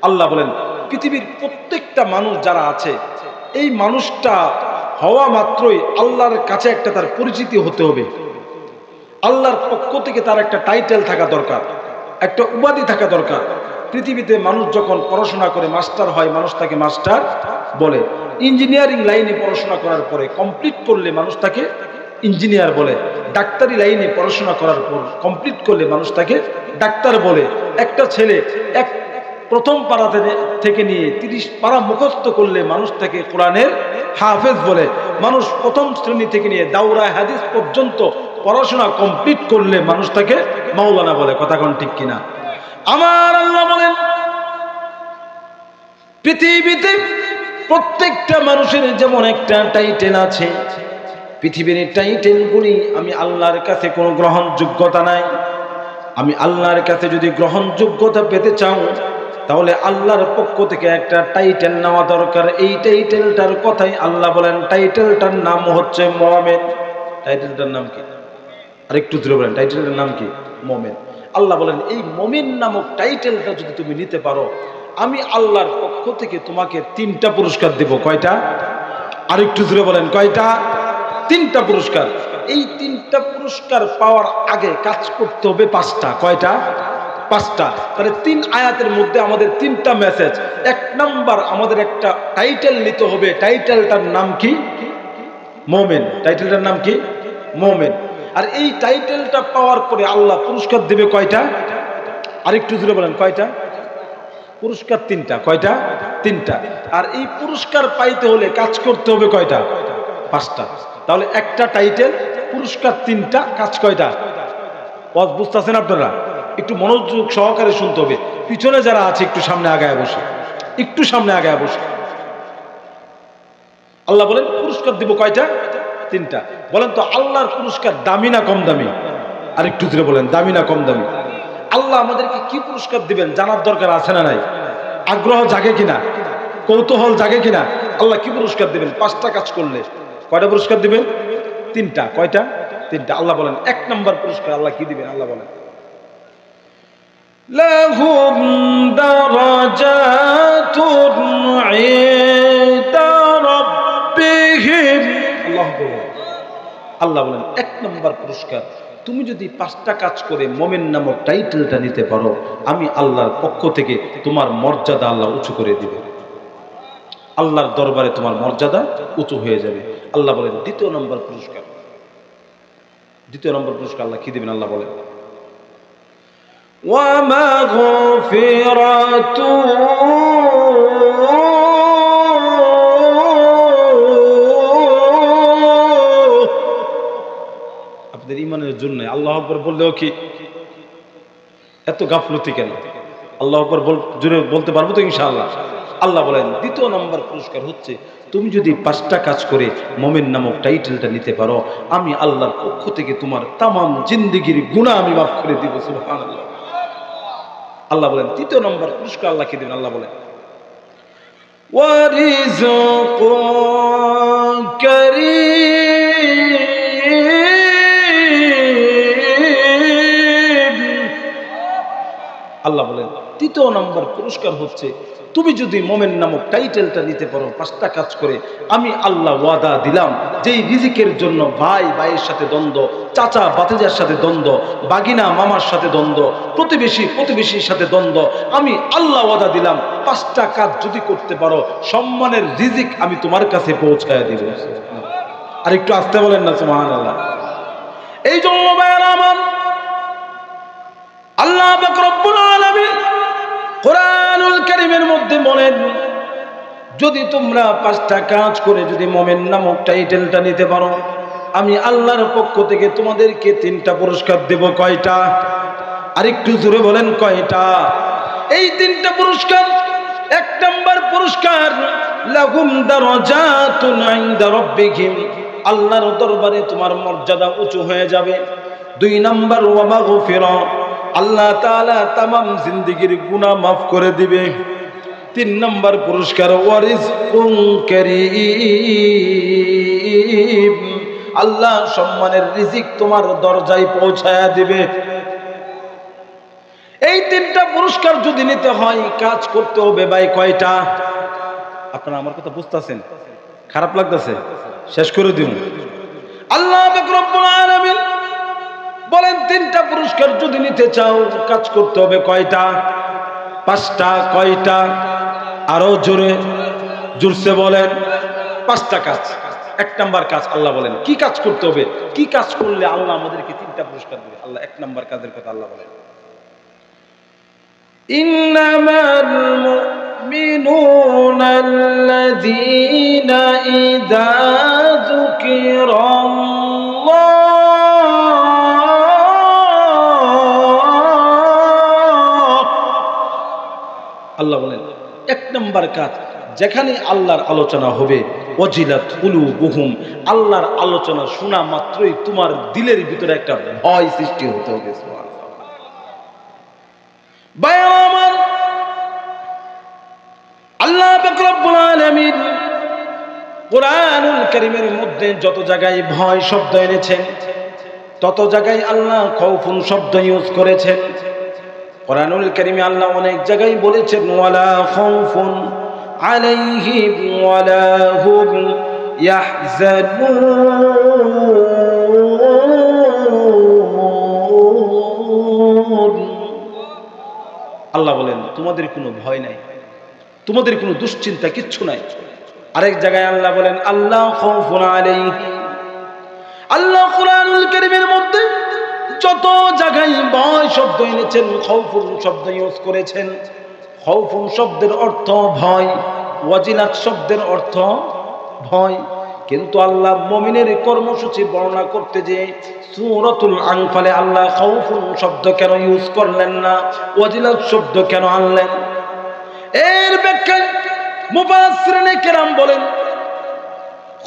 আল্লাহ বলেন পৃথিবীর প্রত্যেকটা মানুষ যারা আছে, এই মানুষটা হওয়া মাত্রই আল্লাহর কাছে একটা তার পরিচিতি হতে হবে। আল্লাহর পক্ষ থেকে তার একটা টাইটেল থাকা দরকার, একটা উপাধি থাকা দরকার। পৃথিবীতে মানুষ যখন পড়াশোনা করে মাস্টার হয়, মানুষ তাকে মাস্টার বলে। ইঞ্জিনিয়ারিং লাইনে পড়াশোনা করার পরে কমপ্লিট করলে মানুষ তাকে ইঞ্জিনিয়ার বলে। ডাক্তারি লাইনে পড়াশোনা করার পর কমপ্লিট করলে মানুষ তাকে ডাক্তার বলে। একটা ছেলে প্রথম পাড়া থেকে নিয়ে 30 পাড়া মুখস্থ করলে মানুষ তাকে কোরআনের হাফেজ বলে। মানুষ প্রথম শ্রেণী থেকে নিয়ে দাওরা হাদিস পর্যন্ত পড়াশোনা কমপ্লিট করলে মানুষ তাকে মাওলানা বলে। কথা কোন ঠিক কিনা? আমার আল্লাহ বলেন পৃথিবীতে প্রত্যেকটা মানুষের যেমন একটা টাইটেল আছে, পৃথিবীর টাইটেলগুলি আমি আল্লাহর কাছে কোনো গ্রহণযোগ্যতা নাই। আমি আল্লাহর কাছে যদি গ্রহণযোগ্যতা পেতে চাও, তাহলে আল্লাহর পক্ষ থেকে একটা টাইটেল নেওয়া দরকার। এই টাইটেলটার কথাই আল্লাহ বলেন, টাইটেলটার নাম হচ্ছে মুমিন। টাইটেলটার নাম কি? আরেকটু জোরে বলেন, টাইটেলটার নাম কি? মুমিন। আল্লাহ বলেন এই মুমিন নামক টাইটেলটা যদি তুমি নিতে পারো, আমি আল্লাহর পক্ষ থেকে তোমাকে 3টা পুরস্কার দেব। কয়টা? আরেকটু জোরে বলেন, কয়টা? 3টা পুরস্কার। এই 3টা পুরস্কার পাওয়ার আগে কাজ করতে হবে 5টা। কয়টা? 5টা। তাহলে 3 আয়াতের মধ্যে আমাদের 3টা মেসেজ। 1 নাম্বার, আমাদের একটা টাইটেল নিতে হবে। টাইটেলটার নাম কি? মুমিন। টাইটেলটার নাম কি? মুমিন। আর এই টাইটেলটা পাওয়ার পরে আল্লাহ পুরস্কার দেবে কয়টা? আরেকটু জোরে বলেন, কয়টা? পুরস্কার 3টা। কয়টা? 3টা। আর এই পুরস্কার পাইতে হলে কাজ করতে হবে কয়টা? 5টা। তাহলে একটা টাইটেল, পুরস্কার 3টা, কাজ কয়টা? বুঝতেছেন আপনারা? একটু মনোযোগ সহকারে শুনতে হবে। পিছনে যারা আছে একটু সামনে আগায় বসে, একটু সামনে আগায় বসে। আল্লাহ বলেন পুরস্কার দিব কয়টা? 3টা। বলেন তো আল্লাহর পুরস্কার দামি না কম দামি? আর একটু ধরে বলেন, দামি না কম দামি? আল্লাহ আমাদেরকে কি পুরস্কার দিবেন জানার দরকার আছে না নাই? আগ্রহ জাগে কিনা? কৌতূহল জাগে কিনা? আল্লাহ কি পুরস্কার দিবেন? 5টা কাজ করলে কয়টা পুরস্কার দিবেন? 3টা। কয়টা? 3টা। আল্লাহ বলেন 1 নাম্বার পুরস্কার আল্লাহ কি দিবেন? আল্লাহ বলেন লাহুম দারাজাতুন ইনদা রাব্বিহিম। আল্লাহ বলেন 1 নাম্বার পুরস্কার, তুমি যদি 5টা কাজ করে মুমিন নামক টাইটেলটা নিতে পারো, আমি আল্লাহর পক্ষ থেকে তোমার মর্যাদা আল্লাহ উঁচু করে দিবে। আল্লাহর দরবারে তোমার মর্যাদা উঁচু হয়ে যাবে। আল্লাহ বলেন 2য় নম্বর পুরস্কার। 2য় নম্বর পুরস্কার আল্লাহ কি দিবেন? আল্লাহ বলেন ওয়া মাগফিরাতু। আপনাদের ঈমানের জন্য আল্লাহু আকবার বললেও কি এত গাফলতি কেন? আল্লাহু আকবার জোরে বলতে পারবো তো ইনশাআল্লাহ? আল্লাহ বলেন 2য় নম্বর পুরস্কার হচ্ছে, তুমি যদি 5টা কাজ করে মুমিন নামক টাইটেলটা নিতে পারো, আমি আল্লাহর পক্ষ থেকে তোমার তামাম জিন্দেগির গুনাহ আমি মাফ করে দিব। সুবহানাল্লাহ। আল্লাহ বলেন 3য় নম্বর পুরস্কার আল্লাহ কি দিবেন? আল্লাহ বলেন ওয়ারিজকুন কারীম। আল্লাহ বলেন 3য় নম্বর পুরস্কার হচ্ছে, তুমি যদি মুমিন নামক টাইটেলটা নিতে পারো 5টা কাজ করে, আমি আল্লাহ ওয়াদা দিলাম যেই রিজিকের জন্য ভাই ভাইয়ের সাথে দ্বন্দ্ব, চাচা ভাতিজার সাথে দ্বন্দ্ব, বাগিনা মামার সাথে দ্বন্দ্ব, প্রতিবেশী প্রতিবেশীর সাথে দ্বন্দ্ব, আমি আল্লাহ ওয়াদা দিলাম 5টা কাজ যদি করতে পারো, সম্মানের রিজিক আমি তোমার কাছে পৌঁছায় দিব। আর একটু আসতে বলেন না সুবহানাল্লাহ। এই জন্য ভাইরা আমার, আল্লাহ পাক রব্বুল আলামিন কোরআনুল কারীমের মধ্যে বলেন, যদি তোমরা 5টা কাজ করে যদি মুমিন নামক টাইটেলটা নিতে পারো, আমি আল্লাহর পক্ষ থেকে তোমাদেরকে 3টা পুরস্কার দেব। কয়টা? আরেকটু জোরে বলেন, কয়টা? এই 3টা পুরস্কার। 1 নাম্বার পুরস্কার লাহুম দারাজাতুন ইনদা রাব্বিহিম, আল্লাহর দরবারে তোমার মর্যাদা উঁচু হয়ে যাবে। 2 নাম্বার ওয়া মাগফিরা, আল্লাহ তাআলা তামাম জিন্দেগির গুনাহ মাফ করে দিবে। 3 নাম্বার পুরস্কার ওয়ারিজকুন কারীম, আল্লাহ সম্মানের রিজিক তোমার দরজায় পৌঁছায়া দিবে। এই তিনটা পুরস্কার যদি নিতে হয় কাজ করতে হবে ভাই কয়টা? আপনারা আমার কথা বুঝতেছেন? খারাপ লাগতেছে? শেষ করে দিন। আল্লাহ পাক রব্বুল আলামিন বলেন তিনটা পুরস্কার যদি নিতে চাও কাজ করতে হবে কয়টা? পাঁচটা। কয়টা? আরো জোরে জোরসে বলেন। পাঁচটা কাজ। এক নাম্বার কাজ আল্লাহ বলেন কি কাজ করতে হবে, কি কাজ করলে আল্লাহ আমাদেরকে তিনটা পুরস্কার দেবে। আল্লাহ এক নাম্বার কাজের কথা আল্লাহ বলেন, ইন্নামাল মুমিনুনা আল্লাযীনা ইযা যুকিরাল্লাহ আল্লাহ বলেন এক নাম্বার কাজ যেখানে আল্লাহর আলোচনা হবে ওয়াজিলাত কুলুবুহুম, আল্লাহর আলোচনা শোনা মাত্রই তোমার দিলের ভিতরে একটা ভয় সৃষ্টি হতে হবে। আল্লাহ পাক রব্বুল আলামিন কুরআনুল কারীমের মধ্যে যত জায়গায় ভয় শব্দ এনেছেন তত জায়গায় আল্লাহ খাউফুন শব্দ ইউজ করেছেন। কুরআনুল কারীমে আল্লাহ অনেক জায়গায় বলেছেন ওয়ালা খাউফুন আলাইহিম ওয়ালা হুম ইয়াহজানুন। আল্লাহ বলেন তোমাদের কোনো ভয় নাই, তোমাদের কোনো দুশ্চিন্তা কিচ্ছু নাই। আরেক জায়গায় আল্লাহ বলেন আল্লাহ খাউফুন আলাইহিম। আল্লাহ কুরআনুল কারীমের মধ্যে যত জায়গায় ভয় শব্দ এনেছেন খাউফুন শব্দ ইউজ করেছেন। খাউফুন শব্দের অর্থ ভয়, ওয়াজিলাত শব্দের অর্থ ভয়। কিন্তু আল্লাহ মুমিনের কর্মসূচি বর্ণনা করতে যে সূরাতুল আনফালে আল্লাহ খাউফুন শব্দ কেন ইউজ করলেন না, ওয়াজিলাত শব্দ কেন আনলেন? এর ব্যাখ্যায় মুফাসসিরিনে কেরাম বলেন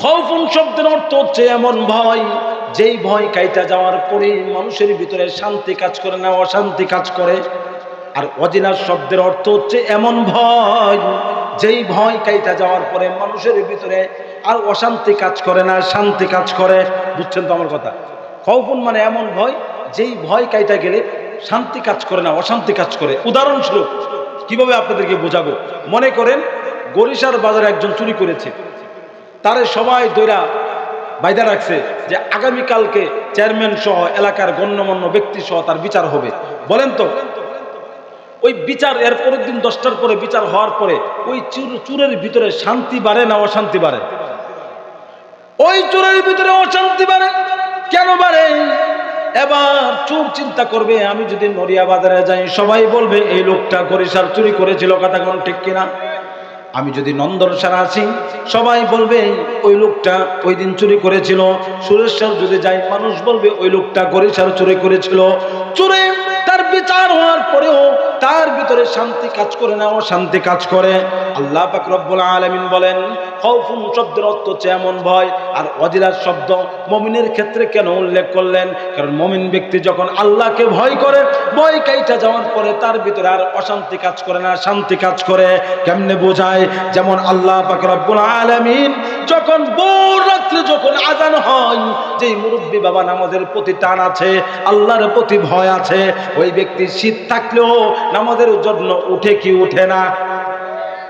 খাউফুন শব্দের অর্থ হচ্ছে এমন ভয় যেই ভয় কাইটা যাওয়ার পরে মানুষের ভিতরে শান্তি কাজ করে না অশান্তি কাজ করে। আর ওয়াজিলাত শব্দের অর্থ হচ্ছে এমন ভয় যেই ভয় কাইটা যাওয়ার পরে মানুষের ভিতরে আর অশান্তি কাজ করে না শান্তি কাজ করে। বুঝছেন তো আমার কথা? খাউফুন মানে এমন ভয় যেই ভয় কাইটা গেলে শান্তি কাজ করে না অশান্তি কাজ করে। উদাহরণস্বরূপ কিভাবে আপনাদেরকে বোঝাবো, মনে করেন গরিশার বাজারে একজন চুরি করেছে, তারে সবাই দৈরা বাইদা রাখছে যে আগামীকালকে চেয়ারম্যান সহ এলাকার গণ্যমান্য ব্যক্তি সহ তার বিচার হবে। বলেন তো ওই বিচার এর পরের দিন 10টার পরে বিচার হওয়ার পরে ওই চুরের ভিতরে শান্তি বাড়ে না অশান্তি বাড়ে? ওই চুরের ভিতরে অশান্তি বাড়ে। কেন বাড়ে? এবার চোর চিন্তা করবে আমি যদি নড়িয়া বাজারে যাই সবাই বলবে এই লোকটা গরিশার চুরি করেছিল, কথা কোন ঠিক কিনা? আমি যদি নন্দনসার আসি সবাই বলবে ওই লোকটা ওই দিন চুরি করেছিল। সুরেশ্বর যদি যাই মানুষ বলবে ওই লোকটা গরিশার চুরি করেছিল। চুরে তার বিচার হওয়ার পরেও তার ভিতরে শান্তি কাজ করে না অশান্তি কাজ করে। আল্লাহ পাক রব্বুল আলামিন বলেন খাউফুন শব্দের অর্থ হচ্ছে এমন ভয়। আর ওয়াজিলাত শব্দ মুমিনের ক্ষেত্রে কেন উল্লেখ করলেন? কারণ মুমিন ব্যক্তি যখন আল্লাহকে ভয় করে ভয় কাইটা যাওয়ার পরে তার ভিতরে আর অশান্তি কাজ করে না শান্তি কাজ করে। কেমনে বোঝায়? যেমন আল্লাহ পাক রব্বুল আলামিন যখন ভোর রাত্রে যখন আযান হয়, যেই মুরব্বী বাবা নামাজের প্রতি টান আছে আল্লাহর প্রতি ভয় আছে, ওই ব্যক্তি শীত থাকলেও নামাজের জন্য উঠে কি উঠে না?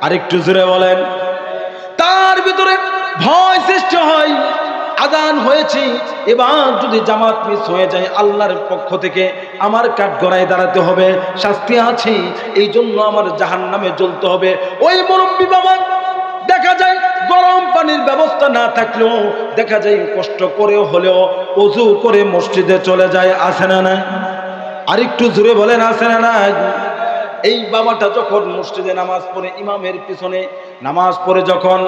আরেকটু জোরে বলেন। তার ভিতরে ভয় সৃষ্টি হয়। আযান হয়েছে, এবার যদি জামাত মিস হয়ে যায় আল্লাহর পক্ষ থেকে আমার কাঠগড়ায় দাঁড়াতে হবে, শাস্তি আছে, এই জন্য আমার জাহান্নামে জ্বলতে হবে। ওই মুরব্বী বাবা দেখা যায় গরম পানির ব্যবস্থা না থাকলেও দেখা যায় কষ্ট করে হলেও ওযু করে মসজিদে চলে যায়। আছে না নাই? আরেকটু জোরে বলেন আছে না নাই? এই বাবাটা যখন মসজিদে নামাজ পড়ে ইমামের পিছনে নামাজ পড়ে যখন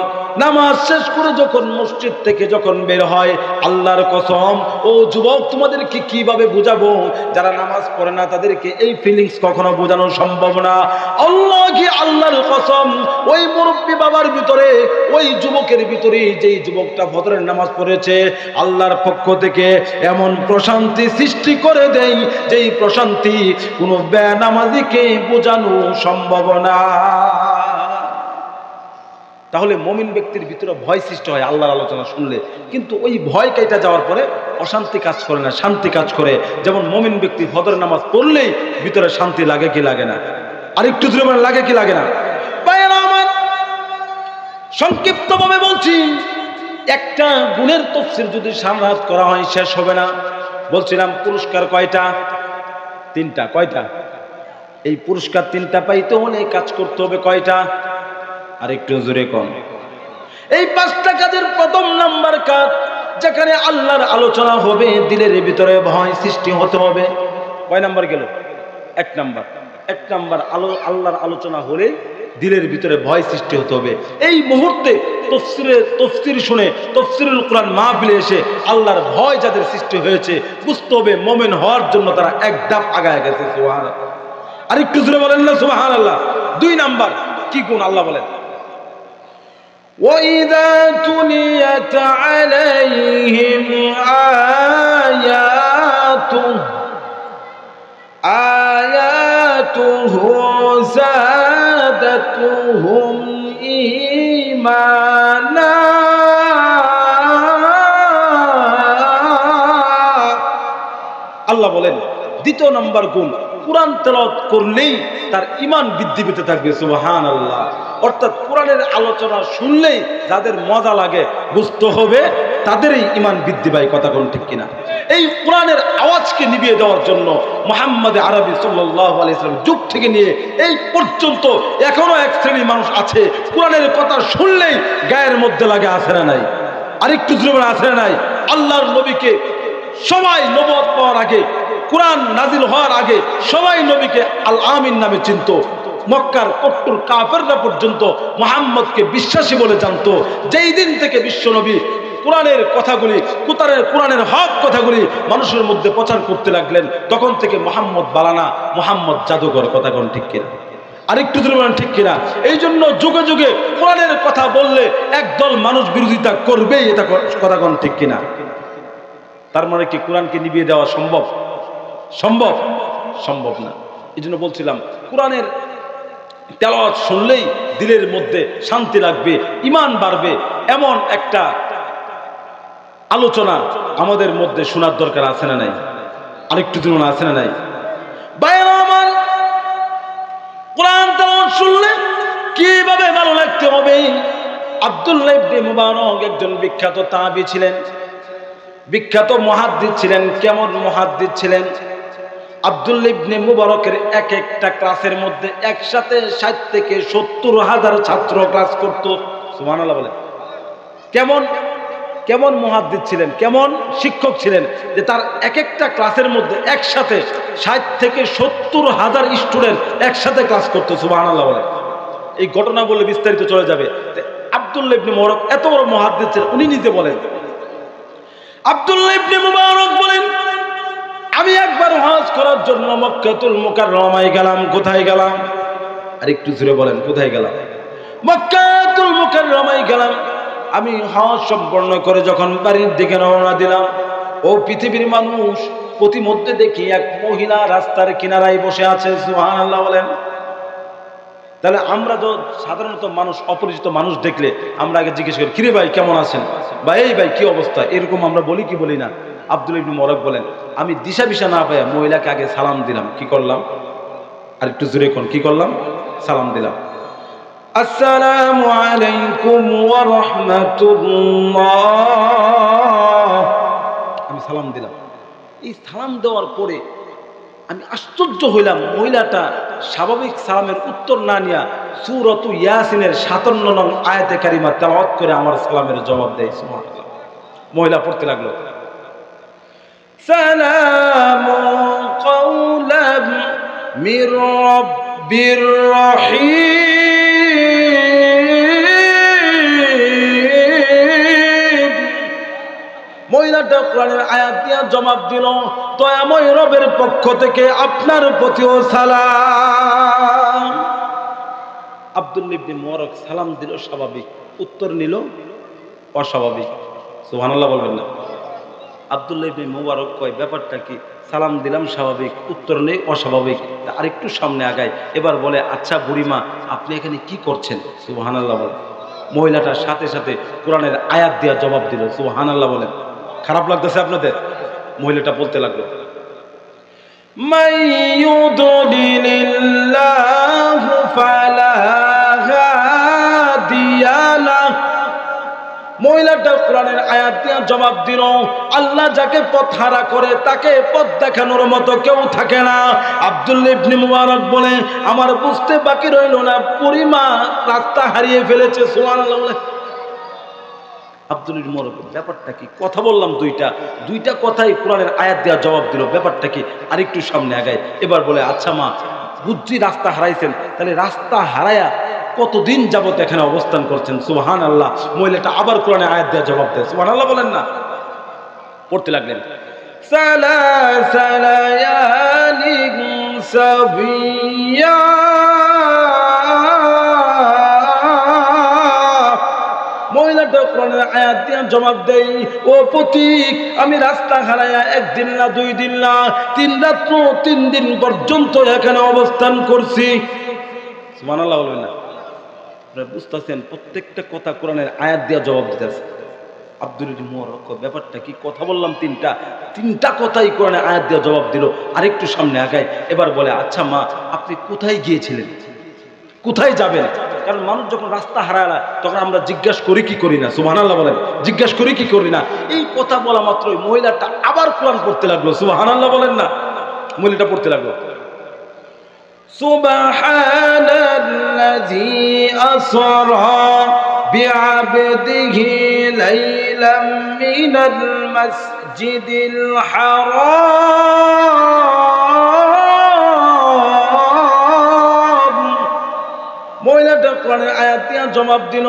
নামাজ শেষ করে যখন মসজিদ থেকে যখন বের হয়, আল্লাহর কসম ও যুবক তোমাদেরকে কিভাবে বুঝাবো, যারা নামাজ পড়ে না তাদেরকে এই ফিলিংস কখনো বোঝানো সম্ভব না। আল্লাহ কি আল্লাহর কসম ওই মুরব্বী বাবার ভিতরে ওই যুবকের ভিতরে যেই যুবকটা ফজরের নামাজ পড়েছে আল্লাহর পক্ষ থেকে এমন প্রশান্তি সৃষ্টি করে দেয় যেই প্রশান্তি কোনো বেনামাজিকে বোঝানো সম্ভব না। তাহলে মুমিন ব্যক্তির ভিতরে ভয় সৃষ্টি হয় আল্লাহর আলোচনা শুনলে। কিন্তু ওই ভয় কেটে যাওয়ার পরে অশান্তি কাজ করে না, শান্তি কাজ করে। যেমন মুমিন ব্যক্তি ফজর নামাজ পড়লেই ভিতরে শান্তি লাগে কি লাগে না? আর একটু জোরে লাগে কি লাগে না? ভাইয়েরা আমার, সংক্ষিপ্তভাবে বলছি, একটা গুণের তাফসীর যদি সারা করা হয় শেষ হবে না। বলছিলাম পুরস্কার কয়টা? 3টা। কয়টা? এই পুরস্কার 3টা পাইতে হলে কাজ করতে হবে কয়টা? আর একটু জোরে কম। এই 5টা কাজের প্রথম নাম্বার কাজ, যেখানে আল্লাহর আলোচনা হবে দিলের ভিতরে ভয় সৃষ্টি হতে হবে। কয় নাম্বার গেল? 1 নাম্বার। 1 নাম্বার আল্লাহর আলোচনা হলে দিলের ভিতরে ভয় সৃষ্টি হতে হবে। এই মুহূর্তে তাফসীর শুনে তাফসীরুল কোরআন মাহফিলে এসে আল্লাহর ভয় যাদের সৃষ্টি হয়েছে বুঝতে হবে মুমিন হওয়ার জন্য তারা এক ধাপ আগায় গেছে। সুবহানাল্লাহ। আর একটু জোরে বলেন না সুবহানাল্লাহ। 2 নাম্বার কি গুণ আল্লাহ বলেন, وَإِذَا تُلِيَتْ عَلَيْهِمْ آيَاتُهُ زَادَتْهُمْ إِيمَانًا। আল্লাহ বলেন 2 নম্বর গুণ, কোরআন তেলাওয়াত করলেই তার ঈমান বৃদ্ধি পেতে থাকবে। সুবহানাল্লাহ। অর্থাৎ কোরআনের আলোচনা শুনলেই যাদের মজা লাগে বুঝতে হবে তাদেরই ঈমান বৃদ্ধি পায়। কথা কোন ঠিক কিনা? এই কোরআনের আওয়াজকে নিভিয়ে দেওয়ার জন্য মুহাম্মদ আরবি সাল্লাল্লাহু আলাইহি ওয়াসাল্লাম যুগ থেকে নিয়ে এই পর্যন্ত এখনো এক শ্রেণীর মানুষ আছে কোরআনের কথা শুনলেই গায়ের মধ্যে লাগে, আছে না নাই? আরেকটু জোরে আছে না নাই? আল্লাহর নবীকে সবাই নবুয়ত পাওয়ার আগে, কোরআন নাজিল হওয়ার আগে সবাই নবীকে আল আমিন নামে চিনতো। মক্কার কট্টর কাফেররা পর্যন্ত মুহাম্মদকে বিশ্বাসী বলে জানতো। যেই দিন থেকে বিশ্বনবী কোরআনের কথাগুলি, কোরআনের হক কথাগুলি মানুষের মধ্যে প্রচার করতে লাগলেন, তখন থেকে মুহাম্মদ বালানা, মুহাম্মদ জাদুঘর। কথা কোন ঠিক কিনা? আরেকটু জোরে বলেন ঠিক কিনা? এই জন্য যুগে যুগে কোরআনের কথা বললে একদল মানুষ বিরোধিতা করবেই। এটা কথা কোন ঠিক কিনা? তার মানে কি কোরআনকে নিভিয়ে দেওয়া সম্ভব? সম্ভব? সম্ভব না। এই জন্য বলছিলাম কোরআনের তেলাওয়াত শুনলেই দিলের মধ্যে শান্তি লাগবে, ঈমান বাড়বে, এমন একটা আলোচনা আমাদের মধ্যে শোনার দরকার আছে না নাই? আরেকটু তুলনা আছে না নাই? ভাইরা আমার, কোরআন তেলাওয়াত শুনলে কিভাবে ভালো লাগতে হবে? আব্দুল্লাহ ইবনে মুবারক একজন বিখ্যাত তাবী ছিলেন, বিখ্যাত মুহাদ্দিস ছিলেন। কেমন মুহাদ্দিস ছিলেন? আব্দুল্লাহ ইবনে মুবারকের এক একটা ক্লাসের মধ্যে একসাথে 60 থেকে 70,000 ছাত্র ক্লাস করত। সুবহানাল্লাহ বলেন। কেমন কেমন মুহাদ্দিস ছিলেন, কেমন শিক্ষক ছিলেন যে তার এক একটা ক্লাসের মধ্যে একসাথে 60 থেকে 70,000 স্টুডেন্ট একসাথে ক্লাস করতো। সুবহানাল্লাহ বলেন। এই ঘটনা বলে বিস্তারিত চলে যাবে। আব্দুল্লাহ ইবনে মুবারক এত বড় মুহাদ্দিস ছিলেন, উনি নিজে বলেন, আব্দুল্লাহ ইবনে মুবারক বলেন, আমি একবার হজ করার জন্য মক্কাতুল মুকাররমায় গেলাম। কোথায় গেলাম? আর একটু জোরে বলেন, কোথায় গেলাম? মক্কাতুল মুকাররমায় গেলাম। আমি হজ সম্পন্ন করে যখন বাড়ির দিকে রওনা দিলাম, ও পৃথিবীর মানুষ, প্রতিমধ্যে দেখি এক মহিলা রাস্তার কিনারায় বসে আছে। সুবহানাল্লাহ বলেন। তাহলে আমরা তো সাধারণত মানুষ, অপরিচিত মানুষ দেখলে আমরা আগে জিজ্ঞেস করি, কিরে ভাই কেমন আছেন, বা এই ভাই কি অবস্থা, এরকম আমরা বলি কি বলি না? আব্দুল্লাহ ইবনে মুবারক বলেন, আমি দিশা বিশা না পাইয়া মহিলাকে আগে সালাম দিলাম। কি করলাম? আর একটু জোরে কোন, কি করলাম? সালাম দিলাম। আসসালামু আলাইকুম ওয়া রাহমাতুল্লাহ। আমি সালাম দিলাম। এই সালাম দেওয়ার পরে আমি আশ্চর্য হইলাম, মহিলাটা স্বাভাবিক সালামের উত্তর না নিয়া সূরাতু ইয়াসিনের 57 নং আয়াতে কারিমা তেলাওয়াত করে আমার সালামের জবাব দেয়। সুবহানাল্লাহ। মহিলা পড়তে লাগলো, সালামুন কাওলাম মির রাব্বির রহিম। মহিলাটা কোরআনের আয়াত দিয়া জবাব দিল, দয়াময় রবের পক্ষ থেকে আপনার প্রতিও সালাম। আব্দুল্লাহ ইবনে মুবারক সালাম দিল স্বাভাবিক, উত্তর নিল অস্বাভাবিক। সুবহানাল্লাহ বলবেন না? আব্দুল্লাহ ইবনে মুবারক কয়, ব্যাপারটা কি? সালাম দিলাম স্বাভাবিক, উত্তর নেই অস্বাভাবিক। আরেকটু সামনে আগায়, এবার বলে, আচ্ছা বুড়িমা, আপনি এখানে কি করছেন? সুবহানাল্লাহ বলেন। মহিলাটার সাথে সাথে কোরআনের আয়াত দিয়া জবাব দিল। সুবহানাল্লাহ বলেন। খারাপ লাগতেছে আপনাদের? মহিলাটা বলতে লাগলো, মান ইউদ্লিলিল্লাহু ফালা হাদিয়া লাহ। মহিলাটা কোরআনের আয়াত দিয়ে জবাব দিল, আল্লাহ যাকে পথহারা করে তাকে পথ দেখানোর মতো কেউ থাকে না। আব্দুল্লাহ ইবনে মুবারক বলে, আমার বুঝতে বাকি রইল না, পরিমা রাস্তা হারিয়ে ফেলেছে। সুবহানাল্লাহ। আব্দুল্লাহ ইবনে মুবারক, ব্যাপারটা কি? কথা বললাম দুইটা কথাই কোরআনের আয়াত দিয়ে জবাব দিল, ব্যাপারটা কি? আরেকটু সামনে আগায়। এবার বলে, আচ্ছা মা, বুঝছি রাস্তা হারাইছেন, তাহলে রাস্তা হারায়া কতদিন যাবত এখানে অবস্থান করছেন? সুবহানাল্লাহ। মহিলাটা আবার কোরআনে আয়াত দিয়ে জবাব দেয়। সুবহানাল্লাহ বলেন না। পড়তে লাগলেন, সালাসা লায়ালিন সাবিয়া। মহিলাটা কোরআনের আয়াত দিয়ে জবাব দেয়, ও পথিক, আমি রাস্তা হারায়া একদিন না, 2 দিন না, 3 রাত্র 3 দিন পর্যন্ত এখানে অবস্থান করছি। সুবহানাল্লাহ বলবেন না? বুঝতেছেন? প্রত্যেকটা কথা কোরআনের আয়াত দিয়ে জবাব দিতেছে। আব্দুল মুবারক, ব্যাপারটা কি? কথা বললাম তিনটা কথাই কোরআনের আয়াত দিয়ে জবাব দিল। আরেকটু সামনে আগায়। এবার বলে, আচ্ছা মা, আপনি কোথায় গিয়েছিলেন? কোথায় যাবেন? কারণ মানুষ যখন রাস্তা হারায় তখন আমরা জিজ্ঞাসা করি কি করি না? সুবহানাল্লাহ বলেন। জিজ্ঞাসা করি কি করি না? এই কথা বলা মাত্রই মহিলাটা আবার কোরআন পড়তে লাগলো। সুবহানাল্লাহ বলেন না। মহিলাটা পড়তে লাগলো, সুবহানাল্লাযী আসরা বিআবদিহি লাইলাম মিনাল মাসজিদিল হারাম। মহিলাটা কোরআনের আয়াত দিয়ে জবাব দিল,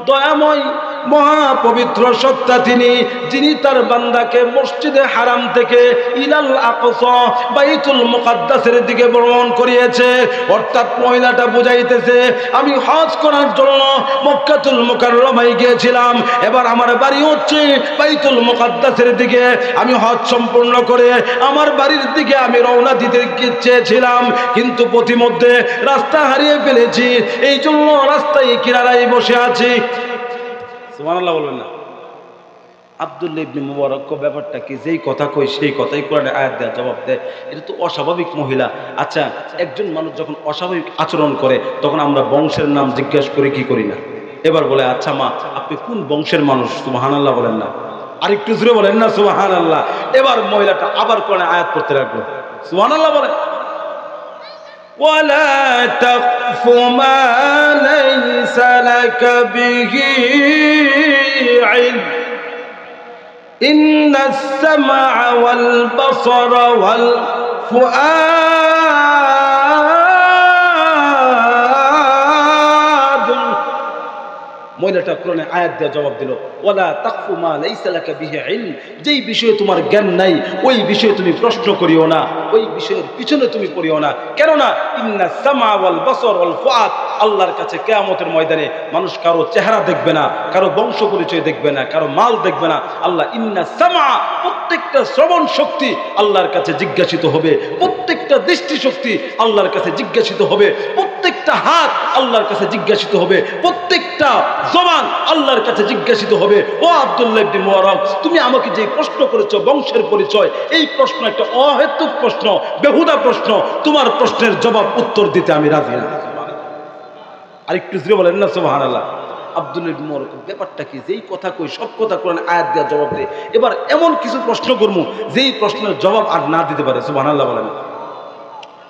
দয়াময় মহাপবিত্র সত্তা তিনি, যিনি তার বান্দাকে মসজিদে হারাম থেকে ইলাল আকসা বাইতুল মুকাদ্দাসের দিকে ভ্রমণ করিয়েছে। অর্থাৎ মহিলাটা বুঝাইতেছে, আমি হজ করার জন্য মক্কাতুল মুকাররমায় গিয়েছিলাম, এবার আমার বাড়ি হচ্ছে বাইতুল মুকাদ্দাসের দিকে। আমি হজ সম্পূর্ণ করে আমার বাড়ির দিকে আমি রওনা দিতে চেয়েছিলাম, কিন্তু পথিমধ্যে রাস্তা হারিয়ে ফেলেছি, এই জন্য রাস্তায় কিনারায় বসে আছি। সুবহানাল্লাহ বলবেন না? আব্দুল্লাহ ইবনে মুবারক, ব্যাপারটা কি? যেই কথা কই সেই কথাই কোরআনে আয়াত দেয়া জবাব দেয়। এটা তো অস্বাভাবিক মহিলা। আচ্ছা, একজন মানুষ যখন অস্বাভাবিক আচরণ করে তখন আমরা বংশের নাম জিজ্ঞাসা করি কি করি না? এবার বলে, আচ্ছা মা, আপনি কোন বংশের মানুষ? সুবহানাল্লাহ বলেন না। আরেকটু জোরে বলেন না সুবহানাল্লাহ। এবার মহিলাটা আবার কোরআনে আয়াত পড়তে লাগলো। সুবহানাল্লাহ বলেন, ওয়ালা তাকফু মা লাইসা লাকা বিহি ইলম ইন্নাস সামআ ওয়াল বাসারা ওয়াল ফুআদ। মহিলাটা কোরআনে আয়াত দিয়ে জবাব দিল, ওয়ালা তাকফু মা লাইসা লাকা বিহি ইলম। যেই বিষয়ে তোমার জ্ঞান নাই ওই বিষয়ে তুমি প্রশ্ন করিও না, ওই বিষয়ের পিছনে তুমি পড়িও না। কেননা ইন্নাস সামআ ওয়াল বাসার ওয়াল ফুআদ, আল্লাহর কাছে কিয়ামতের ময়দানে মানুষ কারো চেহারা দেখবে না, কারো বংশ পরিচয় দেখবে না, কারো মাল দেখবে না। আল্লাহ ইন্নাস সামআ, প্রত্যেকটা শ্রবণ শক্তি আল্লাহর কাছে জিজ্ঞাসিত হবে, প্রত্যেকটা দৃষ্টি শক্তি আল্লাহর কাছে জিজ্ঞাসিত হবে, প্রত্যেকটা হাত আল্লাহর কাছে জিজ্ঞাসিত হবে, প্রত্যেকটা জবান আল্লাহর কাছে জিজ্ঞাসিত হবে। ও আব্দুল্লাহ ইবনে মুবারক, তুমি আমাকে যে প্রশ্ন করেছো বংশের পরিচয়, এই প্রশ্ন একটা অহেতুক প্রশ্ন, বেহুদা প্রশ্ন। তোমার প্রশ্নের জবাব উত্তর দিতে আমি রাজি না। আরেকটু জোরে বলেন না সুবহানাল্লাহ। আব্দুল্লাহ ইবনে মুবারক, ব্যাপারটা কি? যেই কথা কই সব কথা কোরআন আয়াত দিয়ে জবাব দেয়। এবার এমন কিছু প্রশ্ন করবো যেই প্রশ্নের জবাব আর না দিতে পারে। সুবহানাল্লাহ বলেন।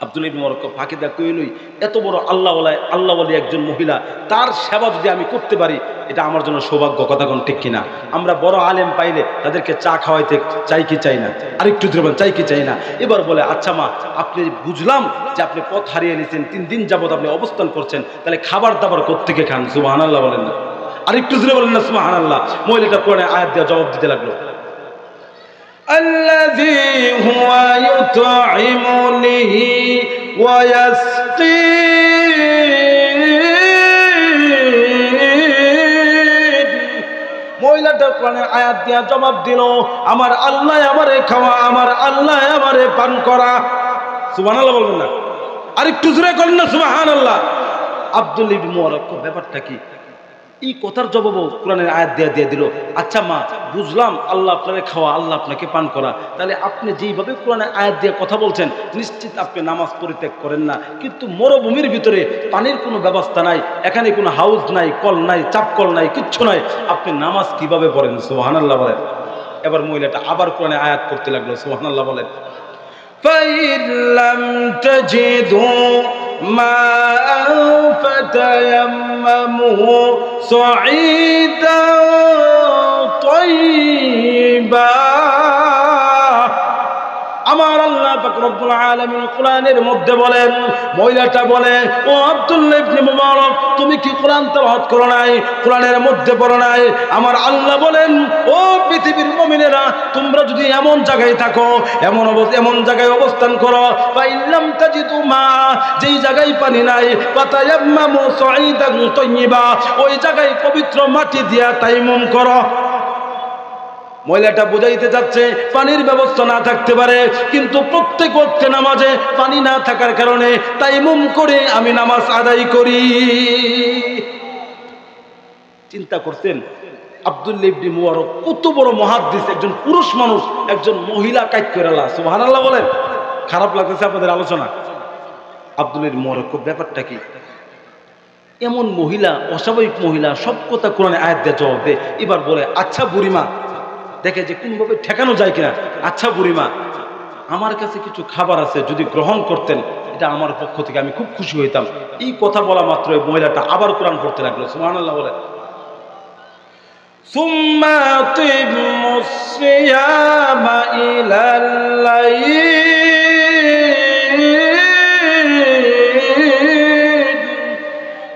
আব্দুল্লাহ ইবনে মুবারক ফাঁকে দা কইলই, এত বড় আল্লাহওয়ালা একজন মহিলা, তার সেবা যদি আমি করতে পারি এটা আমার জন্য সৌভাগ্য। কথা কোন ঠিক কিনা? আমরা বড় আলেম পাইলে তাদেরকে চা খাওয়াইতে চাই কি চাই না? আরেকটু ধরবেন, চাই কি চাই না? এবার বলে, আচ্ছা মা, আপনি বুঝলাম যে আপনি পথ হারিয়ে নিয়েছেন, 3 দিন যাবত আপনি অবস্থান করছেন, তাহলে খাবার দাবার কোত্থেকে খান? সুবহানাল্লাহ বলেন না। আরেকটু ধরে বলেন না সুবহানাল্লাহ। মহিলাটা কোরআনে আয়াত দিয়ে জবাব দিতে লাগলো, الذي هو يطعمني ويسقين। মহিলাটা কোরআনে আয়াত দিয়া জবাব দিল, আমার আল্লাহ আমারে খাওয়া, আমার আল্লাহ আমারে পান করা। সুবহানাল্লাহ বলবেন না? আরেকটু জোরে করেন না সুবহানাল্লাহ। আব্দুল্লাহ ইবনে মুবারক, ব্যাপারটা কি? এই কথার জবাবও কোরআনের আয়াত দিয়ে দিল। আচ্ছা মা, বুঝলাম আল্লাহ আপনাকে খাওয়া, আল্লাহ আপনাকে পান করা, তাহলে আপনি যেইভাবে কোরআনের আয়াত দিয়ে কথা বলছেন নিশ্চিত আপনি নামাজ পরিত্যাগ করেন না, কিন্তু মরুভূমির ভিতরে পানির কোনো ব্যবস্থা নাই, এখানে কোনো হাউস নাই, কল নাই, চাপকল নাই, কিচ্ছু নাই, আপনি নামাজ কিভাবে পড়েন? সুবহানাল্লাহ বলেন। এবার মহিলাটা আবার কোরআনে আয়াত করতে লাগলো, সুবহানাল্লাহ বলেন। فَإِن لَّمْ تَجِدُوا مَاءً فَتَيَمَّمُوا صَعِيدًا طَيِّبًا। আমার আল্লাহ পাক রব্বুল আলামিন কোরআনের মধ্যে বলেন, মহিলাটা বলে, ও আব্দুল্লাহ ইবনে মুবারক, তুমি কি কোরআন তেলাওয়াত করো নাই? কোরআনের মধ্যে পড়ো নাই? আমার আল্লাহ বলেন, ও পৃথিবীর মুমিনেরা, তোমরা যদি এমন জায়গায় থাকো, এমন জায়গায় অবস্থান করো, বা ইল্লাম তাজিদু মা, যেই জায়গায় পানি নাই, ফাতায়াম্মামু সাঈদান তাইয়্যিবা, ওই জায়গায় পবিত্র মাটি দিয়া তায়াম্মুম করো। মহিলাটা বুঝাইতে যাচ্ছে পানির ব্যবস্থা না থাকতে পারে, কিন্তু প্রত্যেক ওয়াক্তে নামাজে পানি না থাকার কারণে তায়াম্মুম করে আমি নামাজ আদায় করি। চিন্তা করছেন আব্দুল্লাহ ইবনে মুবারক কত বড় মুহাদ্দিস, একজন পুরুষ মানুষ, একজন মহিলা কাইত করে আল্লাহ, সুবহানাল্লাহ বলেন। খারাপ লাগতেছে আপনাদের আলোচনা? আব্দুল্লাহ ইবনে মুবারক ব্যাপারটা কি? এমন মহিলা, অস্বাভাবিক মহিলা, সব কথা কোরআনে আয়াত দিয়ে জবাব দেয়। এবার বলে, আচ্ছা বুড়িমা, দেখে যে কোনভাবে ঠেকানো যায় কিনা, আচ্ছা বুড়িমা, আমার কাছে কিছু খাবার আছে, যদি গ্রহণ করতেন এটা আমার পক্ষ থেকে আমি খুব খুশি হইতাম। এই কথা বলা মাত্র মহিলাটা আবার কোরআন পড়তে লাগলো, সুবহানাল্লাহ বলে। সুম্মা আতিমুস সিয়ামা ইলাল লাইল।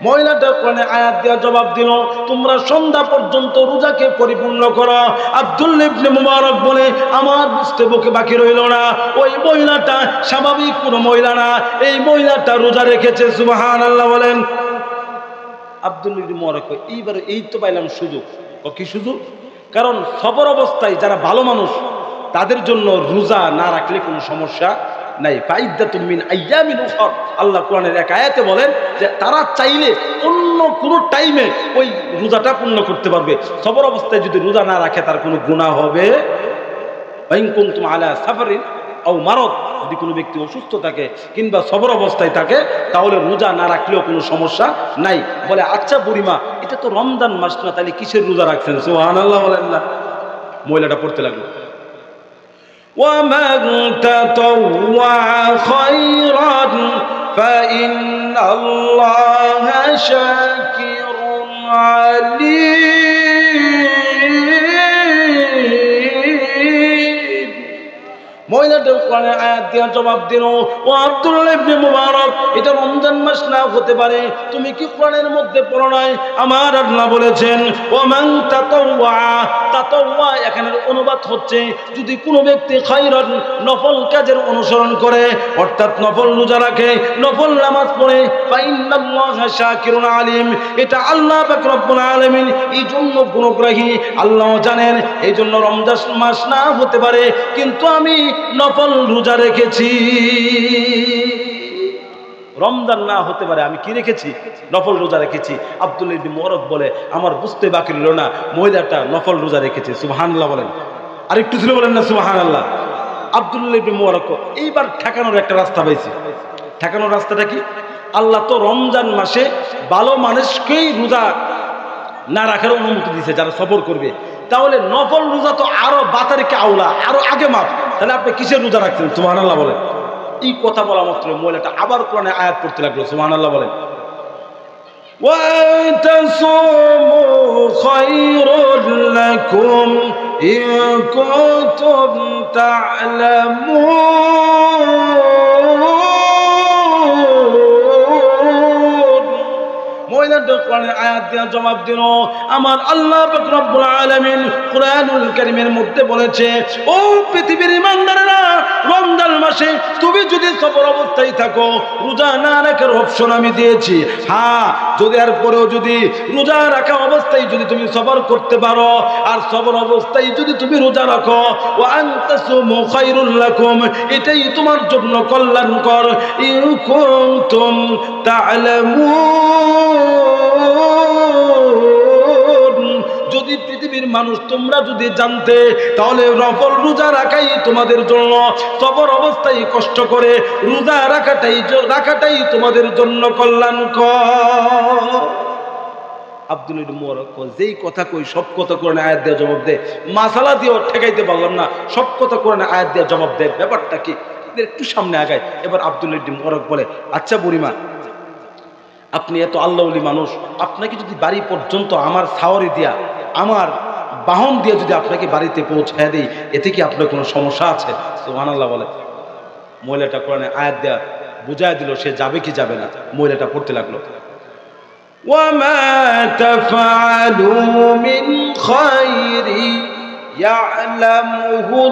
মহিলাটা কোরআনে আয়াত দিয়ে জবাব দিল, তোমরা সন্ধ্যা পর্যন্ত রোজাকে পরিপূর্ণ করো। আব্দুল্লাহ ইবনে মুবারক বলে, আমার বুঝতে বুকে বাকি রইল না, ওই মহিলাটা স্বাভাবিক কোনো মহিলা না, এই মহিলাটা রোজা রেখেছে, সুবহানাল্লাহ বলেন। আব্দুল্লাহ ইবনে মুবারক এইবার এই তো পাইলাম সুযোগ। কি সুযোগ? কারণ সবর অবস্থায় যারা ভালো মানুষ তাদের জন্য রোজা না রাখলে কোনো সমস্যা নাই। ফাইদ্দাতুম মিন আইয়ামিন উখর, আল্লাহ কোরআনের এক আয়াতে বলেন যে তারা চাইলে অন্য কোনো টাইমে ওই রোজাটা পূর্ণ করতে পারবে। সবর অবস্থায় যদি রোজা না রাখে তার কোনো গুনাহ হবে। ওয়াইন কুনতুম আলা সাফারিন আও মারাদ, যদি কোনো ব্যক্তি অসুস্থ থাকে কিংবা সবর অবস্থায় থাকে তাহলে রোজা না রাখলেও কোনো সমস্যা নাই। বলে, আচ্ছা বুড়িমা, এটা তো রমজান মাস না, তাহলে কিসের রোজা রাখছেন? সুবহানাল্লাহ বলেন না। মহিলাটা পড়তে লাগলো, وَمَن تَطَوَّعَ خَيْرًا فَإِنَّ اللَّهَ شَاكِرٌ عَلِيمٌ। মহিলাটা কোরআনের আয়াত দিয়ে জবাব দিল, ও আব্দুল্লাহ ইবনে মুবারক, এটা রমজান মাস না হতে পারে, তুমি কি কোরআনের মধ্যে পড়ো নাই? আমার আল্লাহ বলেছেন, ওমান তাতাওয়া, তাতাওয়া এখানের অনুবাদ হচ্ছে যদি কোনো ব্যক্তি খায়রান, নফল কাজের অনুসরণ করে, অর্থাৎ নফল রোজা রাখে, নফল নামাজ পড়ে, ফাইন্নাল্লাহা শাকিরুন আলিম, এটা আল্লাহ পাক রব্বুল আলামিন এই জন্য গুণগ্রাহী, আল্লাহ জানেন। এই জন্য রমজান মাস না হতে পারে, কিন্তু আমি নফল রোজা রেখেছি। রমজান না হতে পারে, আমি কি রেখেছি? নফল রোজা রেখেছি। আব্দুল্লাহ ইবনে মুবারক বলে, আমার বুঝতে বাকি রইল না, মহিলাটা নফল রোজা রেখেছে। সুবহানাল্লাহ বলেন। আর একটু ছিল বলেন না সুবহানাল্লাহ। আব্দুল্লাহ ইবনে মুবারক এইবার ঠেকানোর একটা রাস্তা পাইছে। ঠেকানোর রাস্তাটা কি? আল্লাহ তো রমজান মাসে ভালো মানুষকেই রোজা না রাখার অনুমতি দিয়েছে, যারা সবর করবে। তাহলে নফল রোজা তো আরো বাতারিকে আউলা, আরো আগে মাপ, তাহলে আপনি কিসের রোজা রাখছেন? সুবহানাল্লাহ বলেন। এই কথা বলা মাত্র মহিলাটা আবার কোরআনে আয়াত পড়তে লাগলো, সুবহানাল্লাহ বলেন। ওয়া তাসুমু খায়রুল লাকুম ইন কুনতুম তা'লামুন। মহিলাটা কোরআনের আয়াত দিয়ে জবাব দিল, আমার আল্লাহ পাক রব্বুল আলামিন কোরআনুল কারীমের মধ্যে বলেছে, ও পৃথিবীর ইমানদারেরা, রমজান মাসে তুমি যদি সবর অবস্থায় থাকো, রোজা না রাখার অপশন আমি দিয়েছি। হ্যাঁ, যদি আর পরেও যদি রোজা রাখা অবস্থায় যদি তুমি সবর করতে পারো, আর সবর অবস্থায় যদি তুমি রোজা রাখো, ওয়া আনতাসুমু খায়রুল লাকুম, এটাই তোমার জন্য কল্যাণকর, ইন কুনতুম তা'লামুন। মানুষ তোমরা যদি জানতে, তাহলে নফল রোজা রাখাই তোমাদের জন্য, সবর অবস্থায় কষ্ট করে রোজা রাখাটাই তোমাদের জন্য কল্যাণকর। আব্দুল মুবারক যেই কথা কই সব কথা কোরআনে আয়াত দিয়ে জবাব দেয়, মাসালা দিয়েও ঠেকাইতে পারলাম না, সব কথা কোরআনে আয়াত দিয়ে জবাব দেয়। ব্যাপারটা কি? একটু সামনে আগায়। এবার আব্দুল মুবারক বলে, আচ্ছা বুড়িমা, আপনি এত আল্লাহওয়ালি মানুষ, আপনাকে যদি বাড়ি পর্যন্ত আমার সাওয়ারি দিয়া, আমার বাহন দিয়ে যদি আপনাকে বাড়িতে পৌঁছায় দেই, এতে কি আপনার কোনো সমস্যা আছে? সুবহানাল্লাহ বলে। মহিলাটা কোরআনে আয়াত দেয়া বুঝায় দিল, সে যাবে কি যাবে না। মহিলাটা পড়তে লাগলো, ওয়ামা তাফআলু মিন খায়রি ইয়ালামুহুল্লাহ।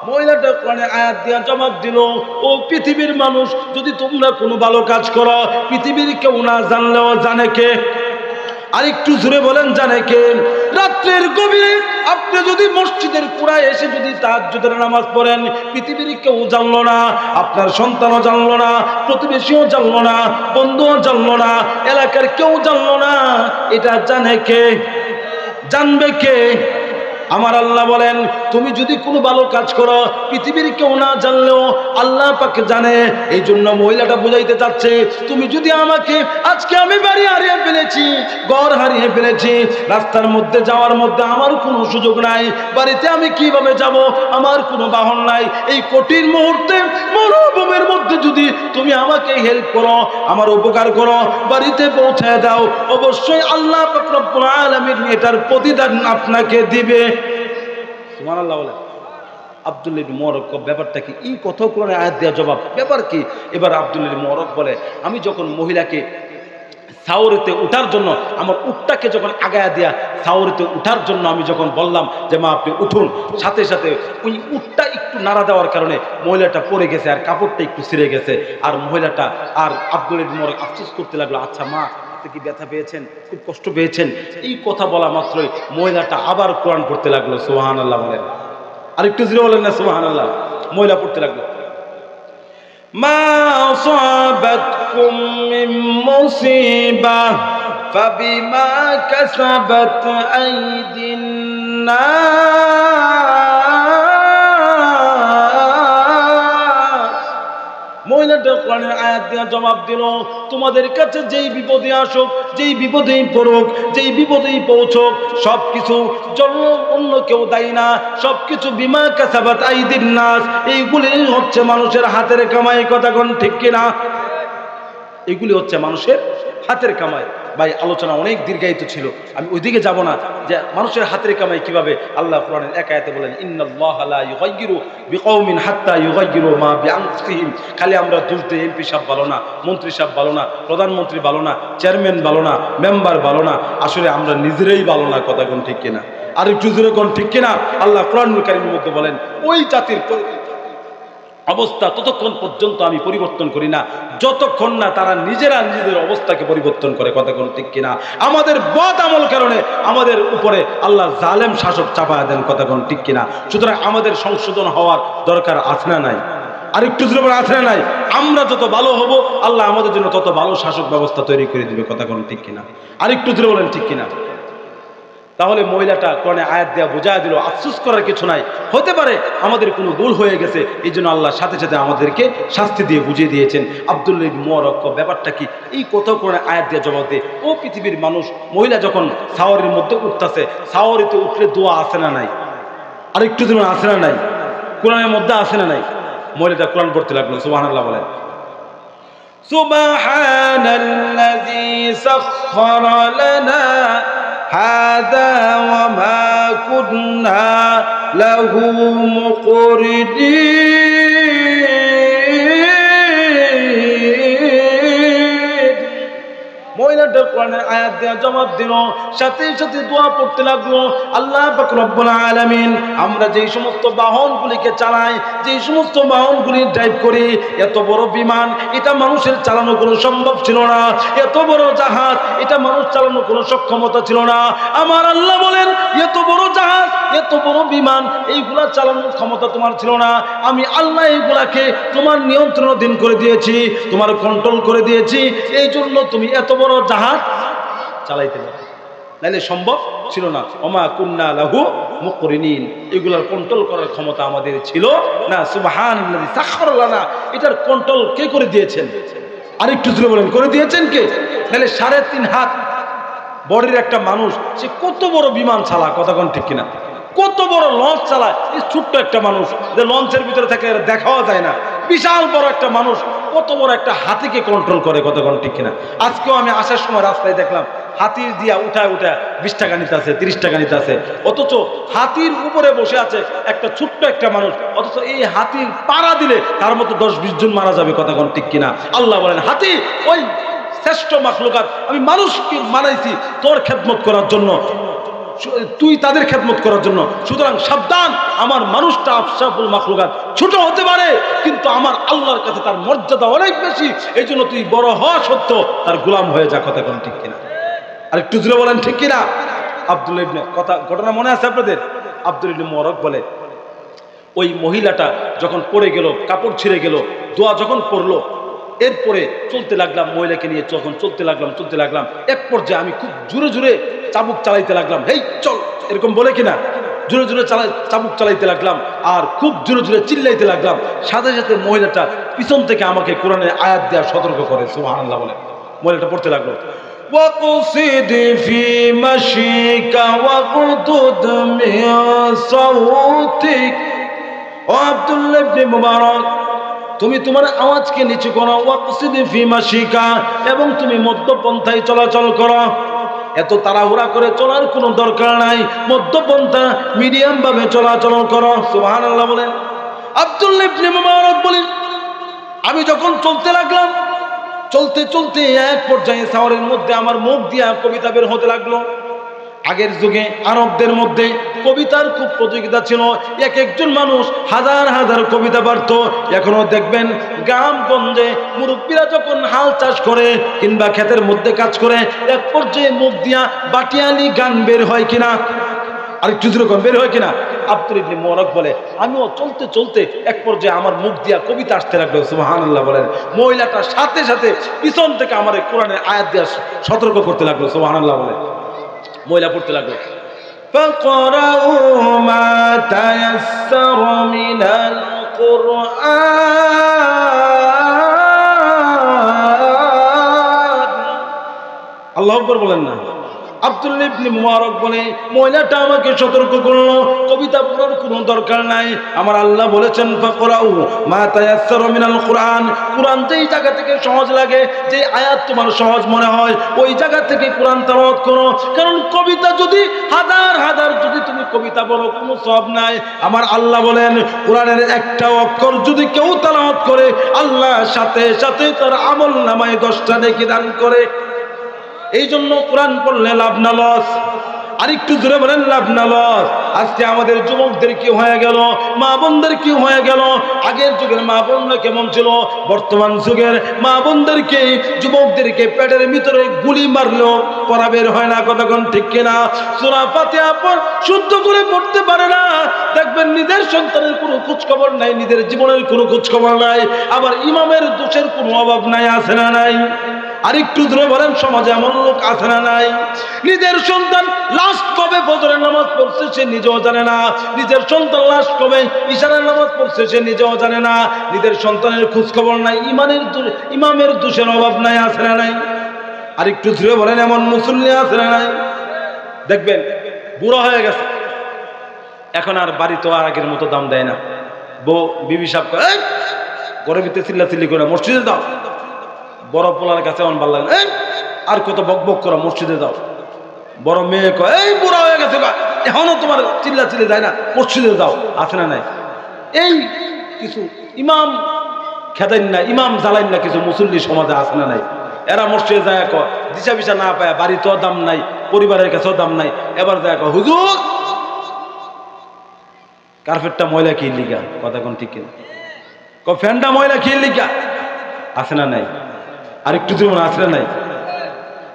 মহিলাটা কোরআনে আয়াত দিয়া জবাব দিল, ও পৃথিবীর মানুষ, যদি তোমরা কোনো ভালো কাজ করো, পৃথিবীর কেউ না জানলেও জানে কে? আর একটু জোরে বলেন, জানে কে? রাত্রের গভীরে আপনি যদি মসজিদের কুড়ায় এসে যদি তাহাজ্জুদের নামাজ পড়েন, পৃথিবীর কেউ জানলো না, আপনার সন্তানও জানলো না, প্রতিবেশীও জানলো না, বন্ধুও জানলো না, এলাকার কেউ জানলো না, এটা জানে কে? জানবে কে? আমার আল্লাহ বলেন, তুমি যদি কোনো ভালো কাজ করো, পৃথিবীর কেউ না জানলেও আল্লাহ পাক জানে। এই জন্য মহিলাটা বুঝাইতে চাচ্ছে, তুমি যদি আমাকে, আজকে আমি বাড়ি হারিয়ে ফেলেছি, ঘর হারিয়ে ফেলেছি, রাস্তার মধ্যে যাওয়ার মধ্যে আমার কোনো সুযোগ নাই, বাড়িতে আমি কিভাবে যাব, আমার কোনো বাহন নাই, এই কঠিন মুহূর্তে মরুভূমির মধ্যে যদি তুমি আমাকে হেল্প করো, আমার উপকার করো, বাড়িতে পৌঁছায় দাও, অবশ্যই আল্লাহ পাক রব্বুল আলামিন এটার প্রতিদান আপনাকে দিবে। সুবহানাল্লাহ বলে। আব্দুল মুবারক, ব্যাপারটা কি? এই কথা কোরআনে আয়াত দেওয়া জবাব, ব্যাপার কি? এবার আব্দুল মুবারক বলে, আমি যখন মহিলাকে সাওরিতে উঠার জন্য, আমার উটটাকে যখন আগায়া দিয়া সাওরিতে উঠার জন্য আমি যখন বললাম যে মা আপনি উঠুন, সাথে সাথে ওই উটটা একটু নাড়া দেওয়ার কারণে মহিলাটা পড়ে গেছে, আর কাপড়টা একটু ছিঁড়ে গেছে। আর মহিলাটা, আর আব্দুল মুবারক আফসোস করতে লাগলো, আচ্ছা মা, কি ব্যথা পেয়েছেন, খুব কষ্ট পেয়েছেন? এই কথা বলা মাত্রই মহিলাটা আবার কোরআন পড়তে লাগলো। সুবহানাল্লাহ বলেন। আর একটু জোরে বলেন না সুবহানাল্লাহ। মহিলা পড়তে লাগলো, মা আসাবাতকুম মিন মুসিবাহ ফাবিমা কাসাবাত আইদিন নাস। মহিলাটা কোরআনের আয়াত দিয়ে জবাব দিল, তোমাদের কাছে যেই বিপদে আসুক, যেই বিপদেই পড়ুক, যেই বিপদেই পৌঁছুক, সবকিছু জন্য অন্য কেউ দায়ী না, সবকিছু বিমা কাসাবাত আইদিন নাস, এইগুলি হচ্ছে মানুষের হাতের কামাই। কথা কোন ঠিক কিনা? এগুলি হচ্ছে মানুষের হাতের কামাই। ভাই, আলোচনা অনেক দীর্ঘায়িত ছিল, আমি ওইদিকে যাব না যে মানুষের হাতের কামাই কিভাবে। আল্লাহ কোরআনের এক আয়াতে বলেন, ইন্নাল্লাহা লা ইউগাইয়িরু বিকওমিন হাত্তা ইউগাইয়িরু মা বিআনফুসিহিম। খালি আমরা দোষ দিই, এমপি সাহেব ভালো না, মন্ত্রী সাহেব ভালো না, প্রধানমন্ত্রী ভালো না, চেয়ারম্যান ভালো না, মেম্বার ভালো না, আসলে আমরা নিজেরাই ভালো না। কথা কোন ঠিক কিনা? আর একটু জোরে কোন ঠিক কিনা? আল্লাহ কোরআনুল কারীমের মধ্যে বলেন, ওই জাতির অবস্থা ততক্ষণ পর্যন্ত আমি পরিবর্তন করি না, যতক্ষণ না তারা নিজেরা নিজেদের অবস্থাকে পরিবর্তন করে। কথা কোন ঠিক কিনা? আমাদের বদ আমল কারণে আমাদের উপরে আল্লাহ জালেম শাসক চাপায় দেন। কথা কোন ঠিক কিনা? সুতরাং আমাদের সংশোধন হওয়ার দরকার আছে না নাই? আর একটু জোরে আছে না নাই? আমরা যত ভালো হব, আল্লাহ আমাদের জন্য তত ভালো শাসক ব্যবস্থা তৈরি করে দিবে। কথা কোন ঠিক কিনা? আর একটু জোরে বলেন ঠিক কিনা? তাহলে মহিলাটা কোরআনে আয়াত দেয়া বোঝায় দিল, আফসোস করার কিছু নাই, হতে পারে আমাদের কোনো ভুল হয়ে গেছে, এই জন্য আল্লাহ সাথে সাথে আমাদেরকে শাস্তি দিয়ে বুঝিয়ে দিয়েছেন। আব্দুল মুবারক, ব্যাপারটা কি? এই কথা কোরআনে আয়াত দিয়ে জবাব দে, ও পৃথিবীর মানুষ, মহিলা যখন সাওয়ারির মধ্যে উঠতেছে, সাওয়ারিতে উঠলে দোয়া আসে না নাই? আর একটু দিন আসে না নাই? কোরআনের মধ্যে আসে না নাই? মহিলাটা কোরআন পড়তে লাগলো। সুবহানাল্লাহ বলেন। সুবহানাল্লাযী সাখখারা লানা হাযা ওয়া মা কুন্না লাহু মুকরিনিন। মহিলাটা কোরআনের আয়াত দেয়া জবাব দিল, সাথে সাথে দোয়া পড়তে লাগলো, আল্লাহ পাক রব্বুল আলামিন, আমরা যেই সমস্ত বাহনগুলিকে চালাই, যেই সমস্ত বাহনগুলি ড্রাইভ করি, এত বড় বিমান, এটা মানুষের চালানো কোনো সম্ভব ছিল না, এত বড় জাহাজ, এটা মানুষ চালানো কোনো সক্ষমতা ছিল না। আমার আল্লাহ বলেন, এত বড় জাহাজ এত বড় বিমান, এইগুলা চালানোর ক্ষমতা তোমার ছিল না। আমি আল্লাহ এইগুলাকে তোমার নিয়ন্ত্রণাধীন করে দিয়েছি, তোমার কন্ট্রোল করে দিয়েছি, এই জন্য তুমি এত বড় জাহাজ চালাইতে পারো। নাইলে সম্ভব ছিল না। ওমা কুন্না লাহু মুকরিনিন, এগুলার কন্ট্রোল করার ক্ষমতা আমাদের ছিল না। সুবহানাল্লাযী সাখখারা লানা, এটার কন্ট্রোল কে করে দিয়েছেন? আরেকটু জোরে বলেন, করে দিয়েছেন কে? তাহলে 3.5 হাত বডির একটা মানুষ, সে কত বড় বিমান চালা, কথা কোন ঠিক কিনা? কত বড় লঞ্চ চালায় এই ছোট্ট একটা মানুষ, যে লঞ্চের ভিতরে থেকে দেখাও যায় না। বিশাল বড় একটা মানুষ কত বড় একটা হাতিকে কন্ট্রোল করে, কথা কোন ঠিক কিনা? আজকেও আমি আসার সময় রাস্তায় দেখলাম হাতির দিয়া উঠায় 20 টাকা নিতে আছে, 30 টাকা নিতে আছে, অথচ হাতির উপরে বসে আছে একটা ছোট্ট একটা মানুষ, অথচ এই হাতির পাড়া দিলে তার মতো 10-20 জন মারা যাবে, কথা কোন ঠিক কিনা? আল্লাহ বলেন হাতি ওই শ্রেষ্ঠ মাখলুকাত, আমি মানুষকে বানাইছি তোর খেদমত করার জন্য, তুই তাদের খেদমত করার জন্য। সুতরাং সাবধান, আমার মানুষটা আশরাফুল মাখলুকাত, ছোট হতে পারে কিন্তু আমার আল্লাহর কাছে তার মর্যাদা অনেক বেশি, এই জন্য তুই বড় হওয়া সত্ত্বেও তার গোলাম হয়ে যা, কথা কোন ঠিক কিনা? আর একটু জোরে বলেন ঠিক কিনা? আব্দুল্লাহ ইবনে, কথা ঘটনা মনে আছে আপনাদের? আব্দুল্লাহ ইবনে মুবারক বলে, ওই মহিলাটা যখন পড়ে গেল, কাপড় ছিঁড়ে গেল, দোয়া যখন পড়লো, এরপরে চলতে লাগলাম, মহিলাকে নিয়ে যখন চলতে লাগলাম, এক পর্যায়ে আমি খুব জোরে জোরে চাবুক চালাইতে লাগলাম, হেই চল, এরকম বলে কিনা, জোরে জোরে চাবুক চালাইতে লাগলাম আর খুব জোরে জোরে চিল্লাইতে লাগলাম। সাথে সাথে মহিলাটা পিছন থেকে আমাকে কোরআনের আয়াত দেওয়ার সতর্ক করে, সুবহানাল্লাহ বলে। মহিলাটা পড়তে লাগলো, ওয়াকসিদ ফি মাশিকা ওয়াগদুদ মিন সাউতিক। ও আব্দুল্লাহ ইবনে মুবারক, তুমি তোমার আওয়াজকে নিচু করো, ওয়াকসিদ ফি মাশিকা, এবং তুমি মধ্যপন্থায় চলাচল করো। এত তাড়াহুড়া করে চলার কোনো দরকার নাই, মধ্যপন্থা মিডিয়াম ভাবে চলাচল করো, সুবহানাল্লাহ বলেন। আব্দুল্লাহ ইবনে মুবারক বলেন, আমি যখন চলতে লাগলাম, চলতে চলতে এক পর্যায়ে সাওয়ারের মধ্যে আমার মুখ দিয়া কবিতা বের হতে লাগলো। আগের যুগে আরবদের মধ্যে কবিতার খুব প্রতিযোগিতা ছিল, এক একজন মানুষ হাজার হাজার কবিতা পারত। এখনো দেখবেন গ্রামগঞ্জে মুরব্বীরা যখন হাল চাষ করে কিংবা ক্ষেতের মধ্যে কাজ করে, এক পর্যায়ে মুখ দিয়া বাটিয়ালি গান বের হয় কিনা? আরেকটু জোরে বের হয় কিনা? আব্দুল্লাহ ইবনে মুবারক বলে, আমিও চলতে চলতে এক পর্যায়ে আমার মুখ দিয়া কবিতা আসতে লাগলো, সুবহানাল্লাহ বলেন। মহিলাটা সাথে সাথে পিছন থেকে আমার কোরআনের আয়াত দিয়া সতর্ক করতে লাগলো, সুবহানাল্লাহ বলেন। মহিলা পড়তে লাগলো, ফাকরাউ মা তায়াসসারা মিনাল কুরআন। আল্লাহু আকবার বলেন না? আব্দুল্লাহ ইবনে মুবারক বলে, মহিলাটা আমাকে সতর্ক করলো, কবিতা পড়ার কোনো দরকার নাই, আমার আল্লাহ বলেছেন ফাকরাউ মা তায়াসসারা মিনাল কুরআন। কুরআন যেই জায়গা থেকে সহজ লাগে, যে আয়াত তোমার সহজ মনে হয়, ওই জায়গা থেকে কুরআন তেলাওয়াত করো। কারণ কবিতা যদি হাজার হাজার যদি তুমি কবিতা পড়ো, কোনো সওয়াব নাই। আমার আল্লাহ বলেন, কুরআনের একটা অক্ষর যদি কেউ তেলাওয়াত করে, আল্লাহ সাথে সাথে তার আমলনামায় 10টা নেকি দান করে। এই জন্য কোরআন পড়লে লাভ না লস? আরেকটু জোরে বলেন, লাভ না লস? আজকে আমাদের যুবকদের কি হয়ে গেল, মা বোনদের কি হয়ে গেল? আগের যুগের মা বোনরা কেমন ছিল, বর্তমান যুগের মা বোনদেরকে, যুবকদেরকে পেটের ভিতরে গুলি মারলেও পড়া বের হয় না, কতক্ষণ ঠিক কিনা? সূরা ফাতিহা শুদ্ধ করে পড়তে পারে না। দেখবেন নিজের সন্তানের কোনো খোঁজ খবর নাই, নিজের জীবনের কোনো খোঁজ খবর নাই, আবার ইমামের দোষের কোনো অভাব নাই, আছে না নাই? আরেকটু ধরে বলেন, সমাজে এমন লোক আছে না নাই? নিজের সন্তান লাস্ট কবে ফজরের নামাজ পড়ছে সে নিজেও জানে না, নিজের সন্তান লাস্ট কবে ইশারার নামাজ পড়ছে সে নিজেও জানে না, নিজের সন্তানের খোঁজ খবর নাই, ইমামের দোষের অভাব নাই, আছে না নাই? আরেকটু ধরে বলেন, এমন মুসল্লি আছে না নাই? দেখবেন বুড়ো হয়ে গেছে, এখন আর বাড়ি তো আর আগের মতো দাম দেয় না। বিবি সাহেব কয়, ঘরের ভিতরে চিল্লাচিল্লি করে মসজিদে দাও। বড় পোলার কাছে অন ভালো লাগে, আর কত বক বক করা, মসজিদে দাও। বড় মেয়ে কয়, এই বুড়া হয়ে গেছে, এখনো তোমার চিল্লা চিল্লি যায় না, মসজিদে দাও, আছে না নাই? এই কিছু ইমাম খেদাইন না, ইমাম জ্বালাইন না, কিছু মুসল্লি সমাজে আছে না নাই? এরা মসজিদে যায় কয়, দিশা বিশা না পায়, বাড়িতেও দাম নাই, পরিবারের কাছেও দাম নাই, এবার যায় কয়, হুজুর কার্পেটটা ময়লা কি লিগা, কথা কোন ঠিক কিনা? ফ্যানটা ময়লা কি লিগা, আছে না নাই? আরেকটু জীবন আছে না নাই?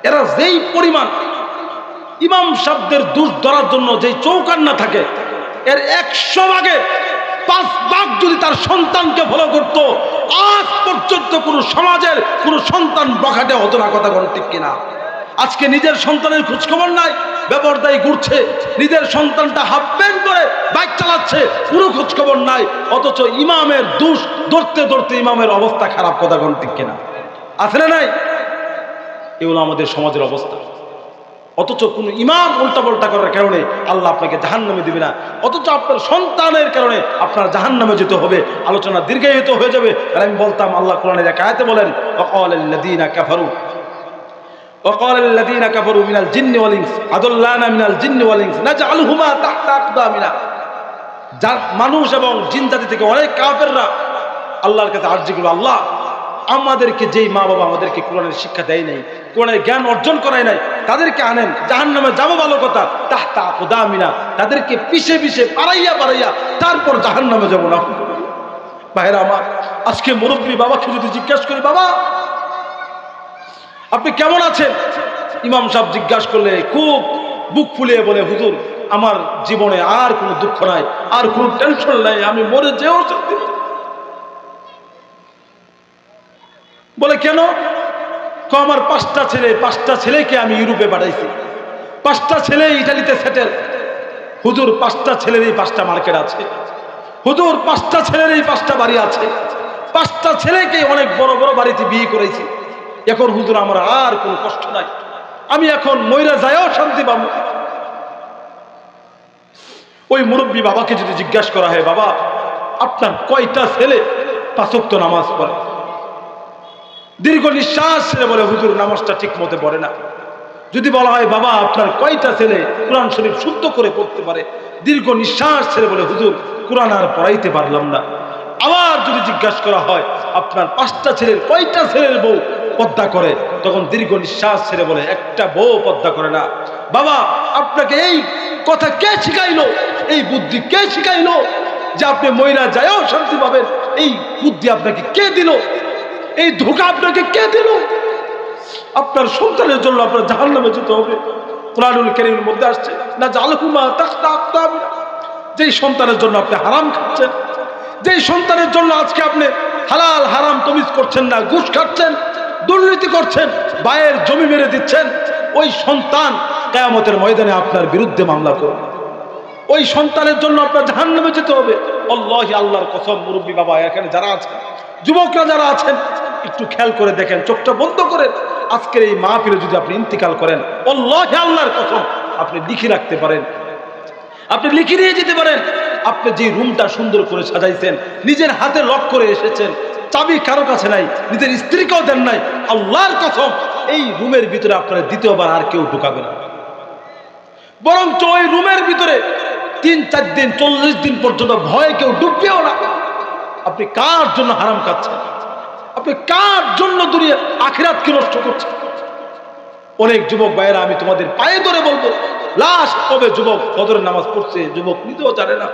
এরা যেই পরিমাণ ইমাম সাহেবদের দোষ ধরার জন্য যেই চৌকান্না থাকে, এর 100 ভাগে 5 ভাগ যদি তার সন্তানকে ফলো করতো, আজ পর্যন্ত কোনো সমাজের কোনো সন্তান বখাটে হতো না। কথা বলেন ঠিক কিনা? আজকে নিজের সন্তানের খোঁজখবর নাই, ব্যবহারদায়ী ঘুরছে, নিজের সন্তানটা হাফ প্যান্ট করে বাইক চালাচ্ছে, কোনো খোঁজখবর নাই, অথচ ইমামের দোষ ধরতে ধরতে ইমামের অবস্থা খারাপ। কথা বলেন ঠিক কিনা? আছে না নাই? এগুলো আমাদের সমাজের অবস্থা। অথচ কোনো ইমাম উল্টাপাল্টা করার কারণে আল্লাহ আপনাকে জাহান্নামে দিবে না, অথচ আপনার সন্তানের কারণে আপনার জাহান্নামে যেতে হবে। আলোচনা দীর্ঘায়িত হয়ে যাবে। আর আমি বলতাম, আল্লাহ কোরআনের এক আয়াতে বলেন, وقال الذين كفروا من الجن والإنس أضلانا من الجن والإنس نجعلهما تحت أقدامنا। মানুষ এবং জিন জাতি থেকে অনেক কাফেররা আল্লাহর কাছে আরজি করবে, আল্লাহ আমাদেরকে যেই মা বাবা আমাদেরকে কোরআনের শিক্ষা দেয় নাই, কোরআনের জ্ঞান অর্জন করায় নাই, তাদেরকে আনেন, জাহান্নামে যাবো ভালো কথা, তাহতা আকদামিনা, তাদেরকে পিছে পিছে পারাইয়া পারাইয়া তারপর জাহান্নামে যাবো না। ভাইরা আমার, আজকে মুরব্বী বাবাকে যদি জিজ্ঞাসা করি, বাবা আপনি কেমন আছেন, ইমাম সাহেব জিজ্ঞাসা করলে খুব বুক ফুলিয়ে বলে, হুজুর আমার জীবনে আর কোনো দুঃখ নাই, আর কোনো টেনশন নাই, আমি মরে যেও শান্তি। বলে কেন? আমার 5টা ছেলে, 5টা ছেলেকে আমি ইউরোপে পাঠাইছি, 5টা ছেলে ইটালিতে সেটেল। হুজুর 5টা ছেলেরই 5টা মার্কেট আছে, হুজুর 5টা ছেলেরই 5টা বাড়ি আছে, 5টা ছেলেকে অনেক বড় বড় বাড়িতে বিয়ে করেছি। এখন হুজুর আমার আর কোনো কষ্ট নাই, আমি এখন মইরা যায়ও শান্তি পাবো। ওই মুরব্বী বাবাকে যদি জিজ্ঞাসা করা হয়, বাবা আপনার কয়টা ছেলে 5 ওয়াক্ত নামাজ পড়ে? দীর্ঘ নিঃশ্বাস ছেড়ে বলে, হুজুর নামাজটা ঠিক মতো পড়ে না। যদি বলা হয়, বাবা আপনার কয়টা ছেলে কোরআন শরীফ শুদ্ধ করে পড়তে পারে? দীর্ঘ নিঃশ্বাস ছেড়ে বলে, হুজুর কোরআন আর পড়াইতে পারলাম না। আবার যদি জিজ্ঞাসা করা হয়, আপনার 5টা ছেলের কয়টা ছেলের বউ পর্দা করে? তখন দীর্ঘ নিঃশ্বাস ছেড়ে বলে, একটা বউ পর্দা করে না। বাবা আপনাকে এই কথা কে শিখাইলো, এই বুদ্ধি কে শিখাইলো যে আপনি মহিলা যায়ও শান্তি পাবেন? এই বুদ্ধি আপনাকে কে দিল? এই ধোঁকা আপনাকে কে দিল? আপনার সন্তানের জন্য আপনার জাহান্নামে যেতে হবে। কুরআনুল কারীমের মধ্যে আসছে, না জালহুমা তাখতা আকদামিনা, যেই সন্তানের জন্য আপনি হারাম খাচ্ছেন, যেই সন্তানের জন্য আজকে আপনি হালাল হারাম তমিজ করছেন না, ঘুষ খাচ্ছেন, দুর্নীতি করছেন, ভাইয়ের জমি মেরে দিচ্ছেন, ওই সন্তান কিয়ামতের ময়দানে আপনার বিরুদ্ধে মামলা করবে। ওই সন্তানের জন্য আপনার জাহান্নামে যেতে হবে। আল্লাহি, আল্লাহর কসম, মুরব্বী বাবা এখানে যারা আছেন, যুবকরা যারা আছেন, একটু খেয়াল করে দেখেন, চোখটা বন্ধ করেন। আজকের এই মাহফিলে যদি আপনি ইন্তিকাল করেন, আল্লাহি, আল্লাহর কসম, আপনি লিখে রাখতে পারেন, আপনি লিখে নিয়ে যেতে পারেন। আপনি যে রুমটা সুন্দর করে সাজাইছেন, নিজের হাতে লক করে এসেছেন, চাবি কারো কাছে নাই, নিজের স্ত্রীকেও দেন নাই, আল্লাহর কসম এই রুমের ভিতরে আপনার দ্বিতীয়বার আর কেউ ঢুকাবে না। বরঞ্চ ওই রুমের ভিতরে 3-4 দিন 40 দিন পর্যন্ত ভয়ে কেউ ঢুকবেও না। আপনি কার জন্য হারাম খাচ্ছেন? আপনি কার জন্য দুনিয়া আখিরাতকে নষ্ট করছেন? অনেক যুবক ভাইয়েরা, আমি তোমাদের পায়ে ধরে বলবো, লাস্ট কবে যুবক ফজরের নামাজ পড়ছে যুবক নিজেও জানে না,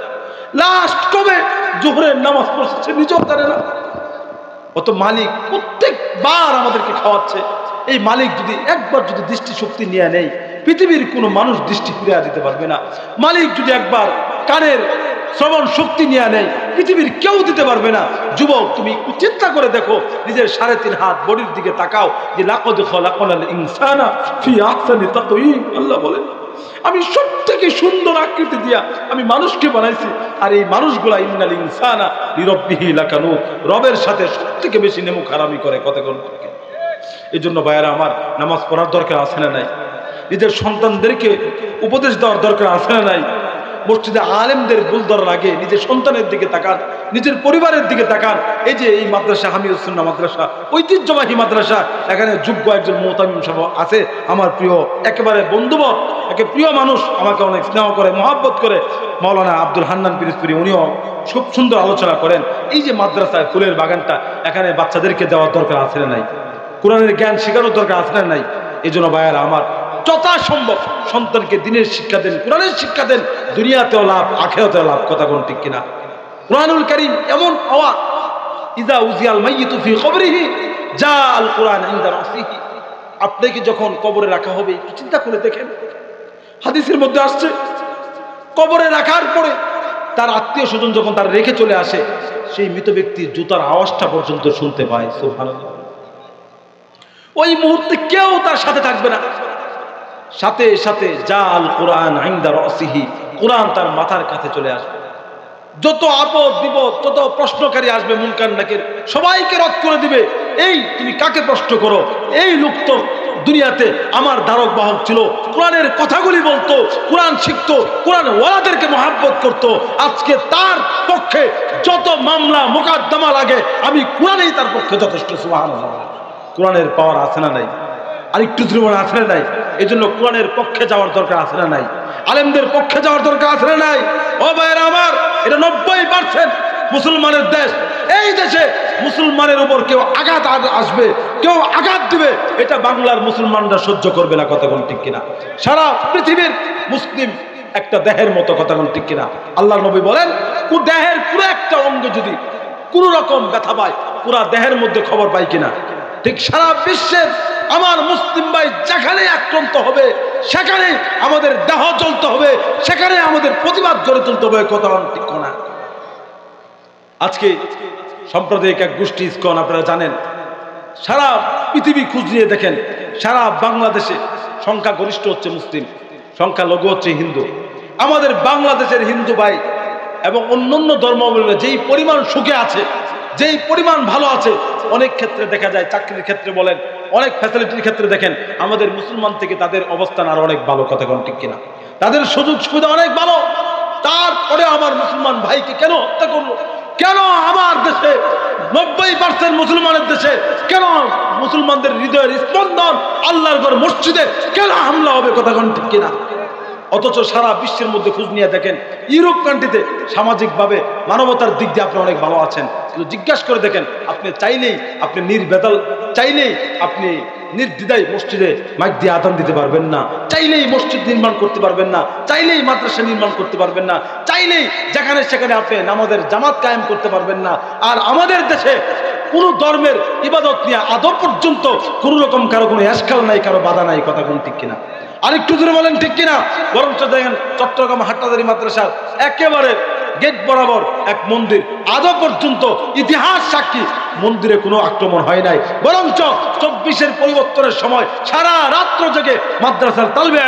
লাস্ট কবে জোহরের নামাজ পড়ছে নিজেও জানে না। অত মালিক প্রত্যেকবার আমাদেরকে খাওয়াচ্ছে। এই মালিক যদি একবার যদি দৃষ্টিশক্তি নিয়ে নেয়, পৃথিবীর কোনো মানুষ দৃষ্টি ফিরিয়ে দিতে পারবে না। মালিক যদি একবার কানের শ্রবণ শক্তি নিয়ে নেয়, পৃথিবীর কেউ দিতে পারবে না। যুবক, তুমি একটু চিন্তা করে দেখো, নিজের 3.5 হাত বডির দিকে তাকাও, যে লাকাদ খালাকনাল ইনসানা ফি আহসানি তাকওয়িম। আল্লাহ বলেন, আমি সবথেকে সুন্দর আকৃতি দিয়া আমি মানুষকে বানাইছি, আর এই মানুষগুলা ইন্নাল ইনসানা লিরাব্বিহি লাকানুত, রবের সাথে সবথেকে বেশি নেমুখ হারামি করে। কতক্ষণ? এই জন্য ভাইয়েরা আমার, নামাজ পড়ার দরকার আছে না নাই? নিজের সন্তানদেরকে উপদেশ দেওয়ার দরকার আছে না নাই? মসজিদে আলেমদের ভুল ধরার আগে নিজের সন্তানের দিকে তাকান, নিজের পরিবারের দিকে তাকান। এই যে এই মাদ্রাসা হামিদুস সুন্নাহ মাদ্রাসা, ঐতিহ্যবাহী মাদ্রাসা, এখানে যোগ্য একজন মুহতামিম সাহেব আছে, আমার প্রিয় একেবারে বন্ধুবৎ, একে প্রিয় মানুষ, আমাকে অনেক স্নেহ করে, মহাব্বত করে, মাওলানা আব্দুল হান্নান পিরোজপুরি, উনিও খুব সুন্দর আলোচনা করেন। এই যে মাদ্রাসায় ফুলের বাগানটা, এখানে বাচ্চাদেরকে দেওয়ার দরকার আছে না নাই? কোরআনের জ্ঞান শেখানোর দরকার আছে না নাই? এই জন্য ভাইয়ারা আমার, যথাসম্ভব সন্তানকে দিনের শিক্ষা দেন, কোরআনের শিক্ষা দেন, দুনিয়াতেও লাভ, আখিরাতেও লাভ। কথা কোন ঠিক কিনা? কুরআনুল কারীম এমন হওয়া, ইযা উজিয়াল মাইয়িতু ফি কবরিহি জাআল কুরআন ইনদা রাসিহি, আপনাকে যখন কবরে রাখা হবে একটু চিন্তা করে দেখেন। হাদিসের মধ্যে আসছে, কবরে রাখার পরে তার আত্মীয় স্বজন যখন তার রেখে চলে আসে, সেই মৃত ব্যক্তির জুতার আওয়াজটা পর্যন্ত শুনতে পায়। সুবহানাল্লাহ। ওই মুহূর্তে কেউ তার সাথে থাকবে না। সাথে সাথে জাল কোরআন ইনদা রাসিহি, কোরআন তার মাথার কাছে চলে আসবে। যত আপদ বিপদ, যত প্রশ্নকারী আসবে মুনকার নাকির, সবাইকে রদ করে দিবে। এই তুমি কাকে প্রশ্ন করো? এই লোক তো দুনিয়াতে আমার ধারক বাহক ছিল, কোরআনের কথাগুলি বলতো, কোরআন শিখতো, কোরআন ওয়ালাদেরকে মহাব্বত করতো। আজকে তার পক্ষে যত মামলা মোকদ্দমা লাগে, আমি কোরআনেই তার পক্ষে যথেষ্ট। সুবহানাল্লাহ। কোরআনের পাওয়ার আছে না নাই? আর একটু জীবন আছে না নাই? এই জন্য কোরআনের পক্ষে যাওয়ার দরকার আছে না নাই? আলেমদের পক্ষে যাওয়ার দরকার আছে না নাই? ও ভাইরা আমার, এটা 90% মুসলমানের দেশ। এই দেশে মুসলমানের উপর কেউ আঘাত আসবে, কেউ আঘাত দিবে, এটা বাংলার মুসলমানরা সহ্য করবে না। কথা কোন ঠিক কিনা? সারা পৃথিবীর মুসলিম একটা দেহের মতো। কথা কোন ঠিক কিনা? আল্লাহর নবী বলেন, দেহের পুরো একটা অঙ্গ যদি কোন রকম ব্যথা পায়, পুরা দেহের মধ্যে খবর পাই কিনা? ঠিক সারা বিশ্বের আমার মুসলিম ভাই যেখানে আক্রান্ত হবে, সেখানে আমাদের দেহ চলতে হবে, সেখানে আমাদের প্রতিবাদ গড়ে তুলতে হবে। কথা ঠিক না? আজকে সাম্প্রদায়িক এক গোষ্ঠী ইসকন, আপনারা জানেন, সারা পৃথিবী খুঁজ নিয়ে দেখেন, সারা বাংলাদেশে সংখ্যা গরিষ্ঠ হচ্ছে মুসলিম, সংখ্যা লঘু হচ্ছে হিন্দু। আমাদের বাংলাদেশের হিন্দু ভাই এবং অন্যান্য ধর্মাবলম্বী যেই পরিমাণ সুখে আছে, যেই পরিমাণ ভালো আছে, অনেক ক্ষেত্রে দেখা যায়, চাকরির ক্ষেত্রে বলেন, অনেক ফ্যাসিলিটির ক্ষেত্রে দেখেন, আমাদের মুসলমান থেকে তাদের অবস্থান আরো অনেক ভালো। কথা কোন ঠিক কিনা? তাদের সুযোগ সুবিধা অনেক ভালো। তারপরে আমার মুসলমান ভাইকে কেন হত্যা করলো? কেন আমার দেশে 90% মুসলমানের দেশে কেন মুসলমানদের হৃদয়ের স্পন্দন আল্লাহর ঘর মসজিদে কেন হামলা হবে? কথা কোন ঠিক কিনা? অথচ সারা বিশ্বের মধ্যে খোঁজ নিয়ে দেখেন, ইউরোপ কান্ট্রিতে সামাজিকভাবে মানবতার দিক দিয়ে আপনি অনেক ভালো আছেন, কিন্তু জিজ্ঞাসা করে দেখেন, আপনি চাইলেই, আপনি নির্বেদাল চাইলেই আপনি নির্দ্বিধায় মসজিদে মাইক দিয়ে আযান দিতে পারবেন না, চাইলেই মসজিদ নির্মাণ করতে পারবেন না, চাইলেই মাদ্রাসা নির্মাণ করতে পারবেন না, চাইলেই যেখানে সেখানে আপনি নামাজের জামাত কায়েম করতে পারবেন না। আর আমাদের দেশে কোন ধর্মের ইবাদত নিয়ে আদৌ পর্যন্ত কোন রকম কারো কোনো এশকাল নাই, কারো বাধা নাই। কথা কোন ঠিক কিনা? আরেকটু জোরে বলেন ঠিক কিনা? বরঞ্চ দেখেন, চট্টগ্রাম হাটহাজারী মাদ্রাসার একেবারে গেট বরাবর এক মন্দির, আদৌ পর্যন্ত ইতিহাস সাক্ষী মন্দিরে কোনো আক্রমণ হয় নাই, বরঞ্চ 24-এর পরিবর্তনের সময় সারা রাত্র জেগে মাদ্রাসার তালবে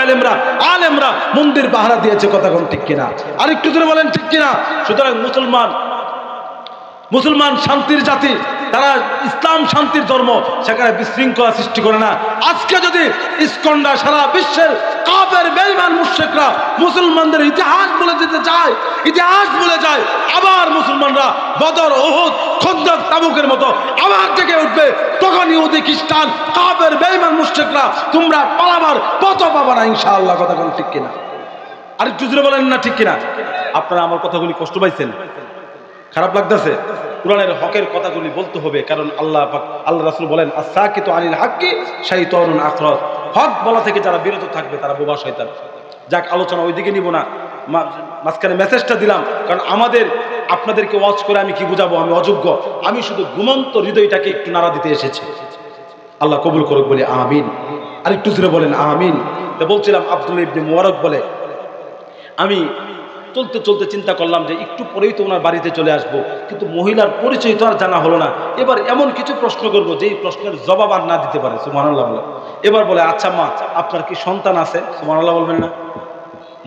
আলেমরা মন্দির পাহারা দিয়েছে। কথা কোন ঠিক কিনা? আরেকটু জোরে বলেন ঠিক কিনা? সুতরাং মুসলমান শান্তির জাতি, তারা ইসলাম শান্তির ধর্ম, সেখানে বিশৃঙ্খলা সৃষ্টি করে না। আজকে যদি ইসকনরা সারা বিশ্বের কাফের বেঈমান মুশরিকরা মুসলমানদের ইতিহাস বলে দিতে চায়, ইতিহাস বলে যায়, আবার মুসলমানরা বদর, উহুদ, খন্দক, তাবুকের মতো আবার জেগে উঠবে, তখন ইহুদি, খ্রিস্টান, কাফের বেঈমান মুশরিকরা তোমরা পালাবার পথ পাবা না ইনশাআল্লাহ। কথা কোন ঠিক কিনা? আরেকটু জোরে বলেন না ঠিক কিনা? আপনারা আমার কথাগুলি কষ্ট পাইছেন? খারাপ লাগতেছে? কোরআনের হকের কথাগুলি বলতে হবে, কারণ আল্লাহ রাসূল বলেন, আস-সাকিতু আনিল হাক্কি শাইতানুন আখরাস। হক বলা থেকে যারা বিরত থাকবে তারা বোবা শয়তান। যাক, আলোচনা ওইদিকে নিব না, মাঝখানে মেসেজটা দিলাম, কারণ আপনাদেরকে ওয়াজ করে আমি কি বুঝাবো? আমি অযোগ্য। আমি শুধু ঘুমন্ত হৃদয়টাকে একটু নাড়া দিতে এসেছি। আল্লাহ কবুল করুক বলে আমিন। আর একটু জোরে বলেন আমিন। তো বলছিলাম, আব্দুল্লাহ ইবনে মুবারক বলে, আমি চলতে চলতে চিন্তা করলাম যে একটু পরেই তো ওনার বাড়িতে চলে আসবো, কিন্তু মহিলার পরিচয় তো আর জানা হলো না। এবার এমন কিছু প্রশ্ন করবো যেই প্রশ্নের জবাব আর না দিতে পারে। সুবহানাল্লাহ বলে। এবার বলে, আচ্ছা মা, আপনার কি সন্তান আছে? সুবহানাল্লাহ বলবেন না?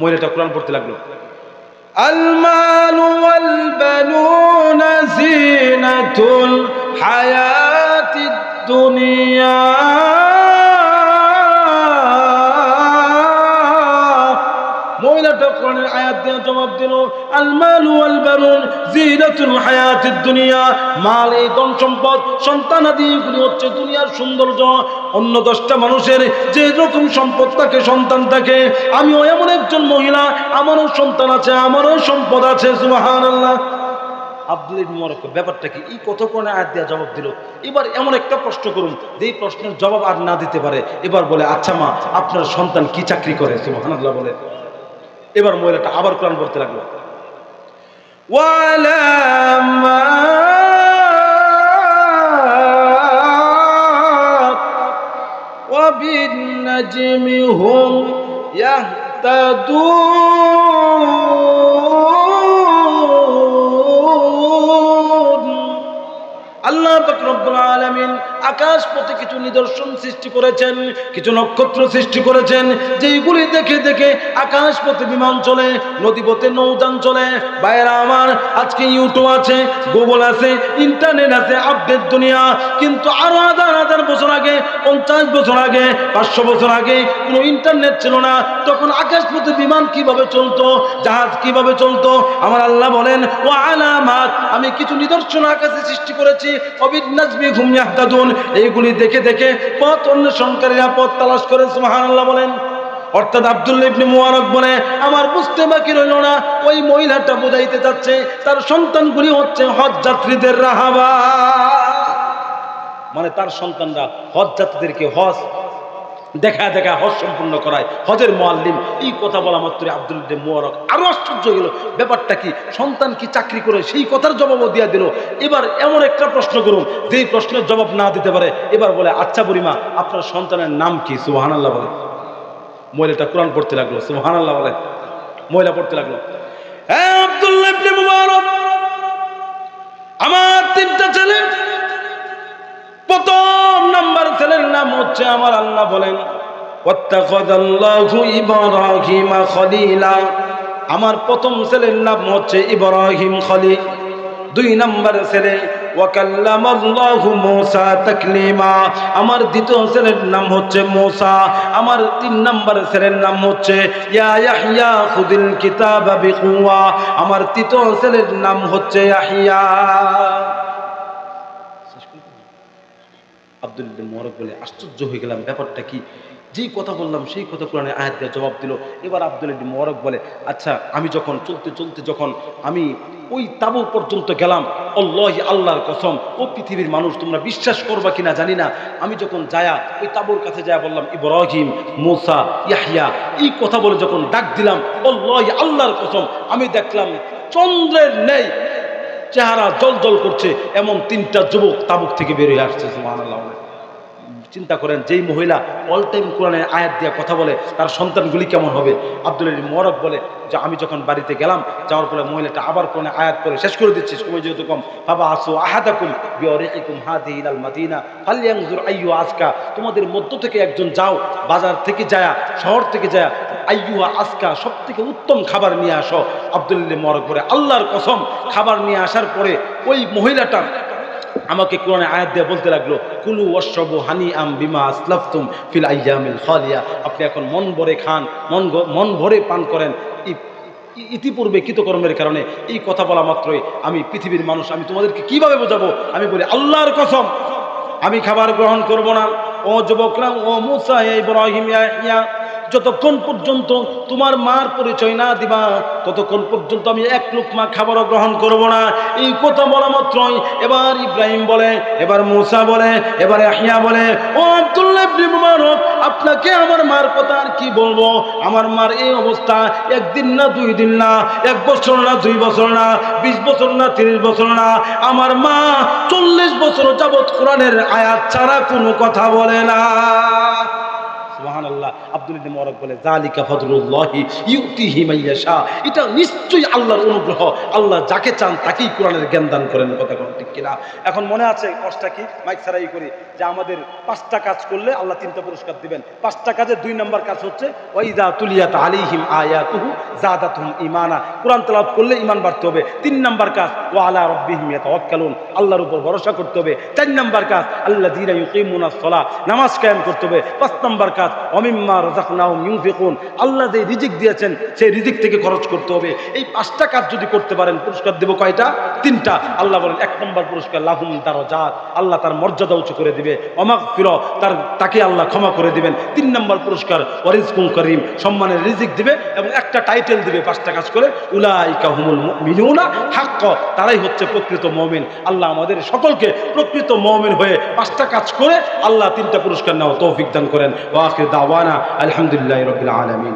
মহিলাটা কোরআন পড়তে লাগলো, আল মালু ওয়াল বানুনা জিনাতুল হায়াতিদ দুনিয়া। মহিলাটা কোরআনের আয়াত দিয়ে জবাব দিল, আল মালু ওয়াল বানুন জিনাতুল হায়াতিদ দুনিয়া। মাল, এই ধন সম্পদ, সন্তানাদি, এগুলি হচ্ছে দুনিয়ার সৌন্দর্য। অন্য 10টা মানুষের যে রকম সম্পদ থাকে, সন্তান থাকে, আমিও এমন একজন মহিলা, আমারও সন্তান আছে, আমারও সম্পদ আছে। সুবহানাল্লাহ। আব্দুল্লাহ ইবনে মুবারক ব্যাপারটা কি? এই কত কোরআনের আয়াত দিয়ে জবাব দিল। এবার এমন একটা প্রশ্ন করুন যেই প্রশ্নের জবাব আর না দিতে পারে। এবার বলে, আচ্ছা মা, আপনার সন্তান কি চাকরি করে? সুবহানাল্লাহ বলে। এবার মহিলাটা আবার কোরআন পড়তে লাগলো, ওয়াবিন-নাজমি হুম ইয়াহতাদুন। রব্বুল আলামিন আকাশ পথে কিছু নিদর্শন সৃষ্টি করেছেন, কিছু নক্ষত্র সৃষ্টি করেছেন, যেইগুলি দেখে দেখে আকাশ পথে বিমান চলে, নদী পথে নৌযান চলে। ভাইরা আমার, আজকে ইউটিউব আছে, গুগল আছে, ইন্টারনেট আছে, আপডেট দুনিয়া। কিন্তু আরো হাজার হাজার বছর আগে, 50 বছর আগে, 500 বছর আগে কোনো ইন্টারনেট ছিল না। তখন আকাশ পথে বিমান কিভাবে চলতো, জাহাজ কিভাবে চলতো? আমার আল্লাহ বলেন, ওয়া আলামাত, আমি কিছু নিদর্শন আকাশে সৃষ্টি করেছি, অবিনাজমি হুম ইয়াহতাদুন, এইগুলি দেখে দেখে পথ অন্বেষণকারীরা পথ তালাশ করে। সুবহানাল্লাহ বলেন। অর্থাৎ আব্দুল্লাহ ইবনে মুবারক বলে, আমার বুঝতে বাকি রইল না, ওই মহিলাটা বোঝাইতে যাচ্ছে তার সন্তানগুলি হচ্ছে হজ যাত্রীদের রাহাবা, মানে তার সন্তানরা হজ যাত্রীদেরকে হজ দেখা দেখা হজ সম্পূর্ণ করায়, হজের মুআল্লিম। এই কথা বলা মাত্র আব্দুল্লাহ ইবনে মুবারক আরো আশ্চর্য হয়ে গেল, ব্যাপারটা কি? সন্তান কি চাকরি করে? সেই কথার জবাবও দিয়া দিল। এবার এমন একটা প্রশ্ন করুন যেই প্রশ্নের জবাব না দিতে পারে। এবার বলে, আচ্ছা বুড়িমা, আপনার সন্তানের নাম কি? সুবহানাল্লাহ বলে। মহিলাটা কোরআন পড়তে লাগলো। সুবহানাল্লাহ বলে। মহিলা পড়তে লাগলো, হ্যাঁ আব্দুল্লাহ ইবনে মুবারক, আমার 3টা ছেলে, প্রথম নাম্বার ছেলের নাম হচ্ছে, আমার আল্লাহ বলেন, ওয়াত্তাখাযাল্লাহু ইব্রাহিমা খলিলা, আমার প্রথম ছেলের নাম হচ্ছে ইব্রাহিম খলিল। 2 নাম্বার ছেলে, ওয়াকাল্লামাল্লাহু মূসা তাকলিমা, আমার দ্বিতীয় ছেলের নাম হচ্ছে মূসা। আমার 3 নাম্বার ছেলের নাম হচ্ছে ইয়া ইয়াহইয়া খুযিল কিতাবা বিকুওয়া, আমার তৃতীয় ছেলের নাম হচ্ছে ইয়াহইয়া। আব্দুল্লাহ ইবনে মুবারক বলে, আশ্চর্য হয়ে গেলাম, ব্যাপারটা কি? যেই কথা বললাম সেই কথা কোরআনে আয়াত দিয়ে জবাব দিল। এবার আব্দুল্লাহ ইবনে মুবারক বলে, আচ্ছা আমি যখন চলতে চলতে যখন আমি ওই তাবু পর্যন্ত গেলাম, আল্লাহি, আল্লাহর কসম, ও পৃথিবীর মানুষ তোমরা বিশ্বাস করবা কিনা জানি না, আমি যখন যায়া ওই তাবুর কাছে যায়া বললাম ইব্রাহিম, মূসা, ইয়াহইয়া, এই কথা বলে যখন ডাক দিলাম, আল্লাহি, আল্লাহর কসম, আমি দেখলাম চন্দ্রের ন্যায় চেহারা জল জল করছে, এমন 3টা যুবক তাবুক থেকে বের হয়ে আসছে। সুবহানাল্লাহ। চিন্তা করেন, যেই মহিলা অল টাইম কোরআনের আয়াত দিয়ে কথা বলে, তার সন্তানগুলি কেমন হবে? আব্দুল্লাহ ইবনে মুবারক বলে যে আমি যখন বাড়িতে গেলাম, যাওয়ার পরে মহিলাটা আবার কোরআনের আয়াত করে শেষ করে দিচ্ছে, সময় যেহেতু কম, বাবা আসো আহাদাকুম বিওয়ারিকুম হাদিহি ইলাল মাদিনা ফালইয়ানজুর আইয়ু আজকা, তোমাদের মধ্য থেকে একজন যাও, বাজার থেকে যায়, শহর থেকে যায়, আইয়ুহা আজকা, সব থেকে উত্তম খাবার নিয়ে আসো। আব্দুল্লাহ ইবনে মুবারক বলে, আল্লাহর কসম, খাবার নিয়ে আসার পরে ওই মহিলাটা আমাকে কোরআনে আয়াত দিয়ে বলতে লাগলো, কুলু ওয়াশরাবু হানিআম বিমা আসলাফতুম ফিল আইয়ামিল খালিয়া, আপনি এখন মন ভরে খান, মন ভরে পান করেন ইতিপূর্বে কৃতকর্মের কারণে। এই কথা বলা মাত্রই আমি পৃথিবীর মানুষ, আমি তোমাদেরকে কিভাবে বোঝাবো? আমি বলি, আল্লাহর কসম, আমি খাবার গ্রহণ করব না। ও যুবকরা, ও মূসা, ইব্রাহিম, ইয়া, যতক্ষণ পর্যন্ত তোমার মার পরিচয় না দিবা, ততক্ষণ পর্যন্ত আমি 1 লুকমা খাবারও গ্রহণ করব না। এই কথা বলা মাত্রই এবার ইব্রাহিম বলে, এবার মূসা বলে, এবার ইয়াহইয়া বলে, ও আব্দুল্লাহ ইবনে মুবারক, আপনাকে আমার মার কথা আর কি বলবো? আমার মার এই অবস্থা 1 দিন না 2 দিন না, 1 বছর না 2 বছর না, 20 বছর না 30 বছর না, আমার মা 40 বছর যাবৎ কোরআনের আয়াত ছাড়া কোনো কথা বলে না। সুবহানাল্লাহ। আব্দুল্লাহ ইবনে মুবারক বলে, যালিকা ফাদলুল্লাহি ইউতিহি মান ইয়াশা, এটা নিশ্চয়ই আল্লাহর অনুগ্রহ, আল্লাহ যাকে চান তাকেই কোরআনের জ্ঞান দান করেন। কথা কোন ঠিক কিনা? এখন মনে আছে কষ্টটা কি? মাইক ছাড়াই করি যে আমাদের 5টা কাজ করলে আল্লাহ 3টা পুরস্কার দিবেন। 5টা কাজে 2 নম্বর কাজ হচ্ছে ওয়াইদা তুলিয়াত আলাইহিম আয়াতুহু যাদাতুহুম ঈমানা, কোরআন তেলাওয়াত করলে ঈমান বাড়তে হবে। 3 নম্বর কাজ ওয়া আলা রাব্বিহিম ইয়াতাওয়াক্কালুন, আল্লাহর উপর ভরসা করতে হবে। 4 নম্বর কাজ আল্লাযীনা ইউকিমুনাস সালাহ, নামাজ কায়েম করতে হবে। 5 নম্বর কাজ ওয়ামিম্মা রাযাকনাহুম ইউনফিকুন, আল্লাহ যে রিজিক দিয়েছেন সেই রিজিক থেকে খরচ করতে হবে। এই 5টা কাজ যদি করতে পারেন, পুরস্কার দেব কয়টা? 3টা। আল্লাহ বলেন 1 নম্বর পুরস্কার লাহুম দারাজাত, আল্লাহ তার মর্যাদা উঁচু করে দিবে, ওয়ামাগফিরা, তাকে আল্লাহ ক্ষমা করে দিবেন। 3 নম্বর পুরস্কার ওয়ারিজকুন করিম, সম্মানের রিজিক দিবে এবং একটা টাইটেল দিবে 5টা কাজ করে, উলাইকা হুমুল মুমিনুনা হাক্কা, তারাই হচ্ছে প্রকৃত মুমিন। আল্লাহ আমাদের সকলকে প্রকৃত মুমিন হয়ে 5টা কাজ করে আল্লাহ 3টা পুরস্কার নেওয়া তৌফিক দান করেন। ওয়া আখির দাওয়ানা আলহামদুলিল্লাহি রাব্বিল আলামিন।